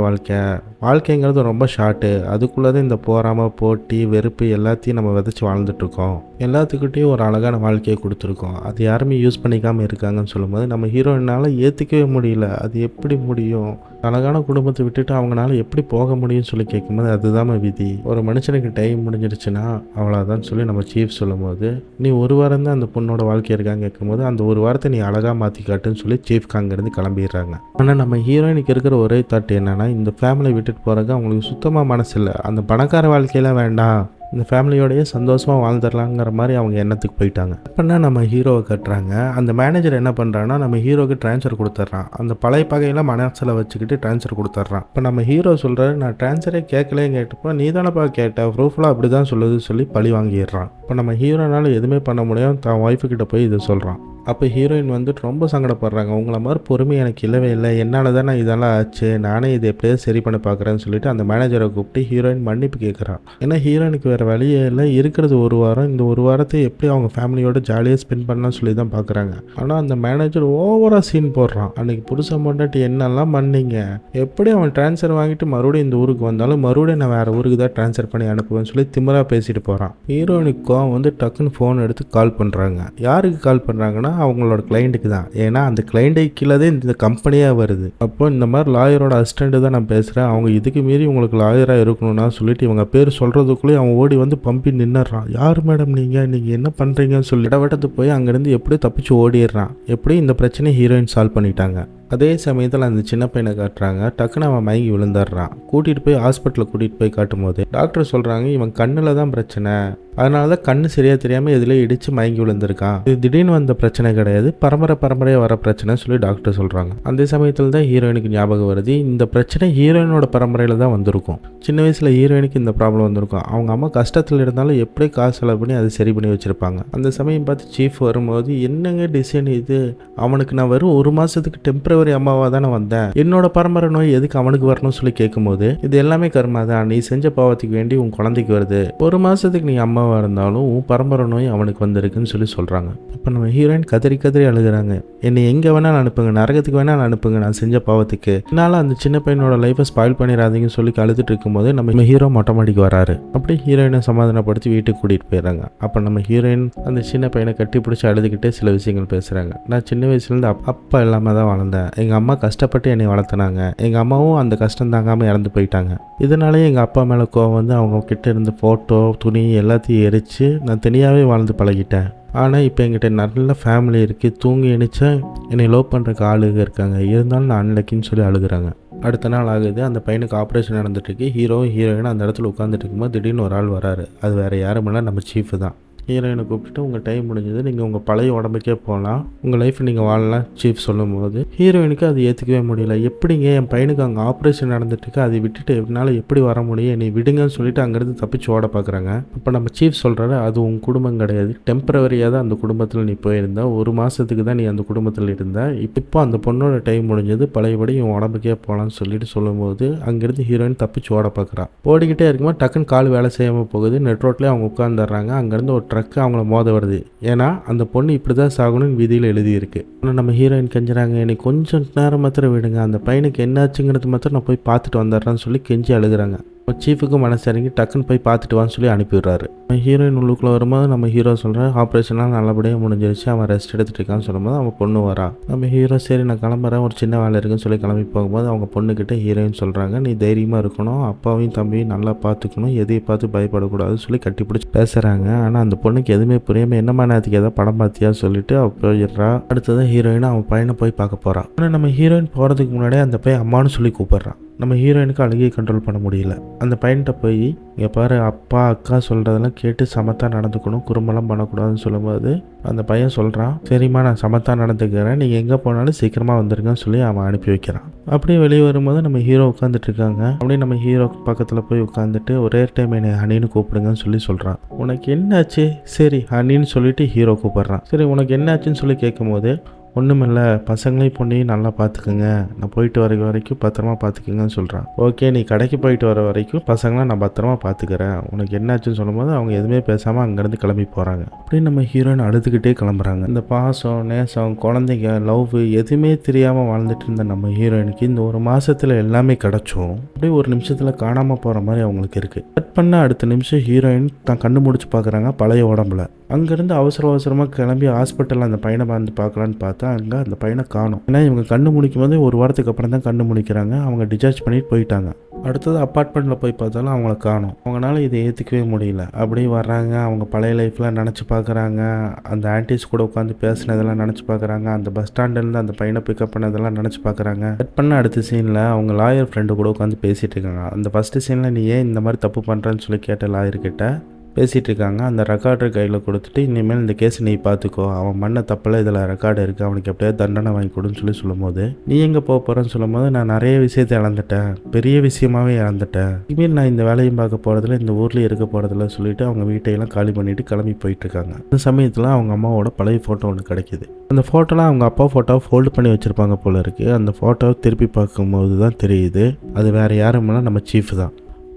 வாழ்க்கைங்கிறது ரொம்ப ஷார்ட்டு, அதுக்குள்ளே தான் இந்த போராமல் போட்டி வெறுப்பு எல்லாத்தையும் நம்ம விதைச்சி வாழ்ந்துட்டுருக்கோம், எல்லாத்துக்கிட்டையும் ஒரு அழகான வாழ்க்கையை கொடுத்துருக்கோம், அது யாருமே யூஸ் பண்ணிக்காமல் இருக்காங்கன்னு சொல்லும்போது நம்ம ஹீரோயினால் ஏற்றுக்கவே முடியல. அது எப்படி முடியும், அழகான குடும்பத்தை விட்டுட்டு அவங்களால எப்படி போக முடியும்னு சொல்லி கேட்கும்போது அதுதான் விதி, ஒரு மனுஷனுக்கு டைம் முடிஞ்சிருச்சுன்னா அவ்வளோதான் சொல்லி நம்ம சீஃப் சொல்லும்போது, நீ ஒரு வாரம் தான் அந்த பொண்ணோட வாழ்க்கை இருக்காங்க கேட்கும்போது அந்த ஒரு வாரத்தை நீ அழகாக மாற்றி காட்டுன்னு சொல்லி சீஃப்க்கு அங்கேருந்து கிளம்பிடுறாங்க. ஆனால் நம்ம ஹீரோயினுக்கு இருக்கிற ஒரே தாட் என்னன்னா, இந்த ஃபேமிலி விட்டுட்டு போகிறதுக்கு அவங்களுக்கு சுத்தமாக மனசு இல்லை, அந்த பணக்கார வாழ்க்கையெல்லாம் வேண்டாம், இந்த ஃபேமிலியோடையே சந்தோஷமாக வாழ்ந்துடலாங்கிற மாதிரி அவங்க எண்ணத்துக்கு போயிட்டாங்க. அப்படின்னா நம்ம ஹீரோவை கட்டுறாங்க. அந்த மேனேஜர் என்ன பண்ணுறான்னா நம்ம ஹீரோவுக்கு ட்ரான்ஸ்ஃபர் கொடுத்துட்றான், அந்த பழைய பகையெல்லாம் மனசில் வச்சுக்கிட்டு ட்ரான்ஸ்ஃபர் கொடுத்துட்றான். இப்போ நம்ம ஹீரோ சொல்கிறாரு, நான் ட்ரான்ஸ்ஃபரே கேட்கலேன்னு கேட்டப்போ நீ தானேப்பா கேட்ட, ப்ரூஃபெலாம் அப்படி தான் சொல்லுது சொல்லி பழி வாங்கிடுறான். இப்போ நம்ம ஹீரோனால எதுவுமே பண்ண முடியாமல் தான் ஒய்ஃபுக்கிட்ட போய் இதை சொல்கிறான். அப்போ ஹீரோயின் வந்துட்டு ரொம்ப சங்கடப்படுறாங்க, உங்களை மாதிரி பொறுமை எனக்கு இல்லவே இல்லை, என்னால் தான் நான் இதெல்லாம் ஆச்சு, நானே இதை எப்படியாவது சரி பண்ண பார்க்குறேன்னு சொல்லிட்டு அந்த மேனேஜரை கூப்பிட்டு ஹீரோயின் மன்னிப்பு கேட்குறான். ஏன்னா ஹீரோயினுக்கு வேறு வழியே இல்லை, இருக்கிறது ஒரு வாரம், இந்த ஒரு வாரத்தை எப்படி அவங்க ஃபேமிலியோட ஜாலியாக ஸ்பெண்ட் பண்ணலாம் சொல்லி தான் பார்க்குறாங்க. ஆனால் அந்த மேனேஜர் ஓவராக சீன் போடுறான், அன்றைக்கி புருஷன் பொண்டாட்டி என்னெல்லாம் பண்ணீங்க, எப்படி அவன் ட்ரான்ஸ்ஃபர் வாங்கிட்டு மறுபடியும் இந்த ஊருக்கு வந்தாலும் மறுபடியும் நான் வேறு ஊருக்கு தான் ட்ரான்ஸ்ஃபர் பண்ணி அனுப்புவேன்னு சொல்லி திமிராக பேசிட்டு போகிறான். ஹீரோயினுக்கு வந்து டக்குன்னு ஃபோன் எடுத்து கால் பண்ணுறாங்க. யாருக்கு கால் பண்ணுறாங்கன்னா அவங்களோட கிளைண்ட்டுக்கு தான். ஏன்னா அந்த கிளைண்ட்டுக்கு கீழே தான் இந்த கம்பெனியாக வருது. அப்போ இந்த மாதிரி லாயரோட அசிஸ்டண்ட்டு தான் நான் பேசுகிறேன், அவங்க இதுக்கு மீறி உங்களுக்கு லாயராக இருக்கணும்னா சொல்லிட்டு இவங்க பேர் சொல்கிறதுக்குள்ளேயே அவன் ஓடி வந்து பம்பி நின்னுறான். யார் மேடம் நீங்கள் என்ன பண்ணுறீங்கன்னு சொல்லி இடவட்டத்து போய் அங்கேருந்து எப்படியும் தப்பிச்சு ஓடிடுறான். எப்படி இந்த பிரச்சனையை ஹீரோயின் சால்வ் பண்ணிட்டாங்க. அதே சமயத்தில் அந்த சின்ன பையனை காட்டுறாங்க. டக்குன்னு அவன் மயங்கி விழுந்துடுறான். கூட்டிகிட்டு போய் ஹாஸ்பிட்டலில் கூட்டிகிட்டு போய் காட்டும் போது டாக்டர் சொல்கிறாங்க இவன் கண்ணில் தான் பிரச்சனை, அதனால தான் கண்ணு சரியாக தெரியாமல் இதில் இடித்து மயங்கி விழுந்திருக்கான். இது திடீர்னு வந்த பிரச்சனை கிடையாது, பரம்பரையாக வர பிரச்சனை சொல்லி டாக்டர் சொல்கிறாங்க. அந்த சமயத்தில் தான் ஹீரோயினுக்கு ஞாபகம் வருது, இந்த பிரச்சனை ஹீரோயினோட பரம்பரையில் தான் வந்திருக்கும். சின்ன வயசில் ஹீரோயினுக்கு இந்த ப்ராப்ளம் வந்திருக்கும். அவங்க அம்மா கஷ்டத்தில் இருந்தாலும் எப்படி காசு செலவு பண்ணி அதை சரி பண்ணி வச்சுருப்பாங்க. அந்த சமயம் பார்த்து சீஃப் வரும்போது என்னங்க டிசைன் இது, அவனுக்கு நான் வெறும் 1 மாதத்துக்கு டெம்பரவரி அம்மாவாக தானே வந்தேன், என்னோட பரம்பரை நோய் எதுக்கு அவனுக்கு வரணும்னு சொல்லி கேட்கும்போது இது எல்லாமே கர்மா தான், நீ செஞ்ச பாவத்துக்கு வேண்டி உன் குழந்தைக்கு வருது, 1 மாதத்துக்கு நீ அம்மாவாக இருந்தாலும் உன் பரம்பரை நோய் அவனுக்கு வந்திருக்குன்னு சொல்லி சொல்கிறாங்க. இப்போ நம்ம ஹீரோயின் கதறி அழுகிறாங்க. என்னை எங்கே வேணாலும் அனுப்புங்க, நரகத்துக்கு வேணாலும் அனுப்புங்க, நான் செஞ்ச பாவத்துக்கு, என்னால் அந்த சின்ன பையனோட லைஃப்பை ஸ்பாயில் பண்ணிடாதீங்கன்னு சொல்லி அழுதுட்டு இருக்கும்போது நம்ம ஹீரோ மொட்டை மாடிக்கு வராரு. அப்படி ஹீரோயினை சமாதானப்படுத்தி வீட்டுக்கு கூட்டிகிட்டு போயிடுறாங்க. அப்போ நம்ம ஹீரோயின் அந்த சின்ன பையனை கட்டி பிடிச்சி அழுதுகிட்டே சில விஷயங்கள் பேசுகிறாங்க. நான் சின்ன வயசுலேருந்து அப்பா இல்லாமல் தான் வளர்ந்தேன், எங்கள் அம்மா கஷ்டப்பட்டு என்னை வளர்த்துனாங்க, எங்கள் அம்மாவும் அந்த கஷ்டம் தாங்காமல் இறந்து போயிட்டாங்க, இதனாலே எங்கள் அப்பா மேலே கோவம் வந்து அவங்க கிட்ட இருந்த ஃபோட்டோ துணி எல்லாத்தையும் எரித்து நான் தனியாகவே வாழ்ந்து பழகிட்டேன். ஆனால் இப்போ என்கிட்ட நல்ல ஃபேமிலி இருக்குது, தூங்கி எணிச்சா என்னை லவ் பண்ணுறக்கு ஆளுக இருக்காங்க, இருந்தாலும் நான் அன்லக்கின்னு சொல்லி அழுகுறாங்க. அடுத்த நாள் ஆகுது, அந்த பையனுக்கு ஆப்ரேஷன் நடந்துட்டுருக்கு. ஹீரோயினும் அந்த இடத்துல உட்காந்துட்டு இருக்கும்போது திடீர்னு ஒரு ஆள் வராரு. அது வேறு யாரும் இல்லை, நம்ம சீஃபு தான். ஹீரோயினை கூப்பிட்டு உங்கள் டைம் முடிஞ்சது, நீங்கள் உங்கள் பழைய உடம்புக்கே போகலாம், உங்கள் லைஃப்பை நீங்கள் வாழலாம் சீஃப் சொல்லும்போது ஹீரோயினுக்கு அது ஏற்றுக்கவே முடியல. எப்படிங்க என் பையனுக்கு அங்கே ஆப்ரேஷன் நடந்துட்டுருக்கு, அதை விட்டுட்டு என்னால் எப்படி வர முடியும், என்னை விடுங்கன்னு சொல்லிட்டு அங்கேருந்து தப்பிச்சு ஓட பார்க்குறாங்க. அப்போ நம்ம சீஃப் சொல்கிறாரு அது உன் குடும்பம் கிடையாது, டெம்பரவரியாக தான் அந்த குடும்பத்தில் நீ போயிருந்தா, 1 மாதத்துக்கு தான் நீ அந்த குடும்பத்தில் இருந்த, இப்போ அந்த பொண்ணோட டைம் முடிஞ்சது, பழையபடி உன் உடம்புக்கே போகலான்னு சொல்லிட்டு சொல்லும்போது அங்கேருந்து ஹீரோயின் தப்பிச்சு ஓட பார்க்குறான். ஓடிக்கிட்டே இருக்கும்போது டக்குன்னு கால் வேலை செய்யாமல் போகுது. நெட் ரோட்லேயே அவங்க உட்காந்துடுறாங்க. அங்கேருந்து ஒரு ட்ரக்கு அவங்கள மோத வருது. ஏன்னா அந்த பொண்ணு இப்படி தான் சாகணும்னு விதியில் எழுதியிருக்கு. ஆனால் நம்ம ஹீரோயின் கெஞ்சுறாங்க, எனக்கு கொஞ்சம் நேரம் மாத்திரம் விடுங்க, அந்த பையனுக்கு என்னாச்சுங்கிறது மாத்திரம் நான் போய் பார்த்துட்டு வந்துடுறேன்னு சொல்லி கெஞ்சி அழுகுறாங்க. சீஃபுக்கு மனசு இறங்கி டக்குன்னு போய் பார்த்துட்டு வான்னு சொல்லி அனுப்பிடுறாரு. ஹீரோயின் உள்ளுக்குள்ளே வரும்போது நம்ம ஹீரோ சொல்கிறேன் ஆப்ரேஷனால் நல்லபடியாக முடிஞ்சிருச்சு, அவன் ரெஸ்ட் எடுத்துகிட்டு இருக்கான்னு சொல்லும்போது அவன் பொண்ணு வரா. நம்ம ஹீரோ சரி நான் கிளம்புறேன், ஒரு சின்ன வேலை இருக்குன்னு சொல்லி கிளம்பி போகும்போது அவங்க பொண்ணுக்கிட்ட ஹீரோயின் சொல்கிறாங்க, நீ தைரியமாக இருக்கணும், அப்பாவையும் தம்பியும் நல்லா பார்த்துக்கணும், எதையை பார்த்து பயப்படக்கூடாதுன்னு சொல்லி கட்டி பிடிச்சி பேசுகிறாங்க. ஆனால் அந்த பொண்ணுக்கு எதுவுமே புரியாமல் என்னம்மா நேரத்துக்கு ஏதாவது படம் பார்த்தியா சொல்லிட்டு அவள் போயிடுறா. அடுத்ததான் ஹீரோயினை அவன் பையனை போய் பார்க்க போகிறான். ஆனால் நம்ம ஹீரோயின் போகிறதுக்கு முன்னாடியே அந்த பையன் அம்மானு சொல்லி கூப்பிட்றான். நம்ம ஹீரோயினுக்கு அழுகையை கண்ட்ரோல் பண்ண முடியல. அந்த பையன்கிட்ட போய் இங்கே பாரு, அப்பா அக்கா சொல்கிறதெல்லாம் கேட்டு சமத்தாக நடந்துக்கணும், குறும்பெல்லாம் பண்ணக்கூடாதுன்னு சொல்லும்போது அந்த பையன் சொல்கிறான், சரிம்மா நான் சமத்தாக நடந்துக்கிறேன், நீங்கள் எங்கே போனாலும் சீக்கிரமாக வந்துருங்கன்னு சொல்லி அவன் அனுப்பி வைக்கிறான். அப்படியே வெளியே வரும்போது நம்ம ஹீரோ உட்காந்துட்டு இருக்காங்க. அப்படியே நம்ம ஹீரோ பக்கத்தில் போய் உட்காந்துட்டு ஒரே டைம் என்னை ஹனின்னு கூப்பிடுங்கன்னு சொல்லி சொல்கிறான். உனக்கு என்னாச்சு? சரி ஹனின்னு சொல்லிட்டு ஹீரோ கூப்பிட்றான். சரி உனக்கு என்னாச்சுன்னு சொல்லி கேட்கும்போது ஒன்றுமில்ல, பசங்களையும் பொண்ணையும் நல்லா பார்த்துக்குங்க, நான் போயிட்டு வர வரைக்கும் பத்திரமா பார்த்துக்குங்கன்னு சொல்கிறான். ஓகே நீ கடைக்கு போயிட்டு வர வரைக்கும் பசங்களை நான் பத்திரமா பார்த்துக்கிறேன், உனக்கு என்னாச்சுன்னு சொல்லும்போது அவங்க எதுவுமே பேசாமல் அங்கேருந்து கிளம்பி போகிறாங்க. அப்படின்னு நம்ம ஹீரோயின் அழுதுகிட்டே கிளம்புறாங்க. இந்த பாசம் நேசம் குழந்தைங்க லவ் எதுவுமே தெரியாமல் வாழ்ந்துட்டு இருந்த நம்ம ஹீரோயினுக்கு இந்த 1 மாதத்தில் எல்லாமே கிடச்சோம். அப்படியே ஒரு நிமிஷத்தில் காணாமல் போகிற மாதிரி அவங்களுக்கு இருக்குது. கட் பண்ண அடுத்த நிமிஷம் ஹீரோயின் தான் கண்ணு முடிச்சு பார்க்குறாங்க பழைய உடம்புல. அங்கேருந்து அவசரமாக கிளம்பி ஹாஸ்பிட்டலில் அந்த பையனை வந்து பார்க்கலான்னு பார்த்தா அங்கே அந்த பையனை காணும். ஏன்னா இவங்க கண்ணு முடிக்கும் போது 1 வாரத்துக்கு அப்புறம் தான் கண்ணு முடிக்கிறாங்க. அவங்க டிஸ்சார்ஜ் பண்ணிட்டு போயிட்டாங்க. அடுத்தது அப்பார்ட்மெண்ட்டில் போய் பார்த்தாலும் அவங்கள காணும். அவங்களால இதை ஏற்றுக்கவே முடியல. அப்படியே வர்றாங்க, அவங்க பழைய லைஃப்லாம் நினச்சி பார்க்குறாங்க, அந்த ஆன்டிஸ் கூட உட்காந்து பேசினதெல்லாம் நினச்சி பார்க்குறாங்க, அந்த பஸ் ஸ்டாண்ட்லேருந்து அந்த பையனை பிக்கப் பண்ணதெல்லாம் நினச்சி பார்க்குறாங்க. கட் பண்ண அடுத்த சீனில் அவங்க லாயர் ஃப்ரெண்டு கூட உட்காந்து பேசிகிட்டு இருக்காங்க. அந்த ஃபஸ்ட்டு சீனில் நீ ஏன் இந்த மாதிரி தப்பு பண்ணுறேன்னு சொல்லி கேட்ட லாயர்கிட்ட பேசிகிட்டு இருக்காங்க. அந்த ரெக்கார்டர் கையில் கொடுத்துட்டு இனிமேல் இந்த கேஸ் நீ பார்த்துக்கோ, அவன் மண்ண தப்பில் இதில் ரெக்கார்டு இருக்குது, அவனுக்கு எப்படியாவது தண்டனை வாங்கி கொடுன்னு சொல்லும்போது நீ எங்கே போகிறேன்னு சொல்லும்போது நான் நிறைய விஷயத்தை இழந்துட்டேன், பெரிய விஷயமாகவே இழந்துட்டேன், இனிமேல் நான் இந்த வேலையும் பார்க்க போகிறதில்ல, இந்த ஊரில் இருக்க போகிறதில்ல சொல்லிட்டு அவங்க வீட்டையெல்லாம் காலி பண்ணிவிட்டு கிளம்பி போயிட்டுருக்காங்க. அந்த சமயத்தில் அவங்க அம்மாவோட பழைய ஃபோட்டோ ஒன்று கிடைக்கிது. அந்த ஃபோட்டோலாம் அவங்க அப்பா ஃபோட்டோவை ஃபோல்டு பண்ணி வச்சுருப்பாங்க போல இருக்குது. அந்த ஃபோட்டோவை திருப்பி பார்க்கும்போது தான் தெரியுது அது வேறு யாரும் இல்லை, நம்ம சீஃப் தான்.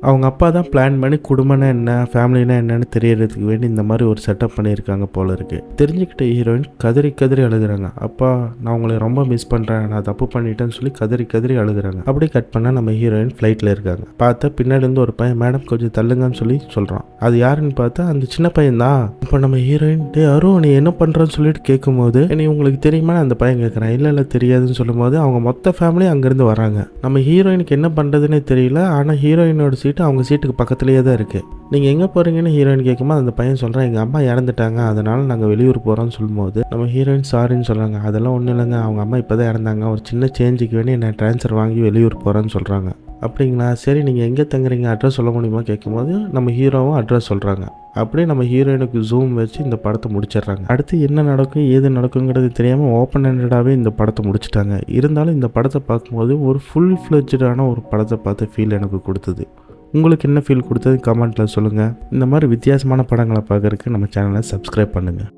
அவங்க அப்பா தான் பிளான் பண்ணி குடும்பம்னா என்ன ஃபேமிலினா என்னன்னு தெரியறதுக்கு வேண்டி இந்த மாதிரி ஒரு செட்டப் பண்ணியிருக்காங்க போல இருக்கு. தெரிஞ்சுக்கிட்ட ஹீரோயின் கதறி கதறி அழுகுறாங்க. அப்பா நான் உங்களை ரொம்ப மிஸ் பண்ணுறேன், நான் தப்பு பண்ணிட்டேன்னு சொல்லி கதறி கதறி அழுகுறாங்க. அப்படி கட் பண்ணால் நம்ம ஹீரோயின் ஃப்ளைட்டில் இருக்காங்க. பார்த்தா பின்னாடி இருந்து ஒரு பையன் மேடம் கொஞ்சம் தள்ளுங்கன்னு சொல்லி சொல்கிறான். அது யாருன்னு பார்த்தா அந்த சின்ன பையன் தான். இப்போ நம்ம ஹீரோயின் டே அருண் நீ என்ன பண்ணுறன்னு சொல்லிட்டு கேட்கும்போது நீ உங்களுக்கு தெரியுமா அந்த பையன் கேட்குறான். இல்லை தெரியாதுன்னு சொல்லும்போது அவங்க மொத்த ஃபேமிலி அங்கேருந்து வராங்க. நம்ம ஹீரோயினுக்கு என்ன பண்ணுறதுன்னே தெரியல. ஆனால் ஹீரோயினோட சீட்டு அவங்க சீட்டுக்கு பக்கத்துலேயே தான் இருக்குது. நீங்கள் எங்கே போகிறீங்கன்னு ஹீரோயின் கேட்கும்போது அந்த பையன் சொல்கிறான் எங்கள் அம்மா இறந்துட்டாங்க, அதனால் நாங்கள் வெளியூர் போகிறோன்னு சொல்லும்போது நம்ம ஹீரோயின் சாரின்னு சொல்கிறாங்க. அதெல்லாம் ஒன்றும் இல்லைங்க, அவங்க அம்மா இப்போ தான் இறந்தாங்க, ஒரு சின்ன சேஞ்சுக்கு வேண்டி நான் ட்ரான்ஸ்ஃபர் வாங்கி வெளியூர் போகிறேன்னு சொல்கிறாங்க. அப்படிங்களா, சரி நீங்கள் எங்கே தங்குறீங்க, அட்ரஸ் சொல்ல முடியுமா கேட்கும்போது நம்ம ஹீரோவும் அட்ரஸ் சொல்கிறாங்க. அப்படியே நம்ம ஹீரோயினுக்கு ஜூம் வச்சு இந்த படத்தை முடிச்சிடுறாங்க. அடுத்து என்ன நடக்கும் ஏது நடக்குங்கிறது தெரியாமல் ஓப்பன் ஹேண்டடாகவே இந்த படத்தை முடிச்சிட்டாங்க. இருந்தாலும் இந்த படத்தை பார்க்கும்போது ஒரு ஃபுல் ஃப்ளெட்ஜான ஒரு படத்தை பார்த்த ஃபீல் எனக்கு கொடுத்தது. உங்களுக்கு என்ன ஃபீல் கொடுத்தது கமெண்ட்டில் சொல்லுங்கள். இந்த மாதிரி வித்தியாசமான படங்களை பார்க்குறதுக்கு நம்ம சேனலை சப்ஸ்கிரைப் பண்ணுங்கள்.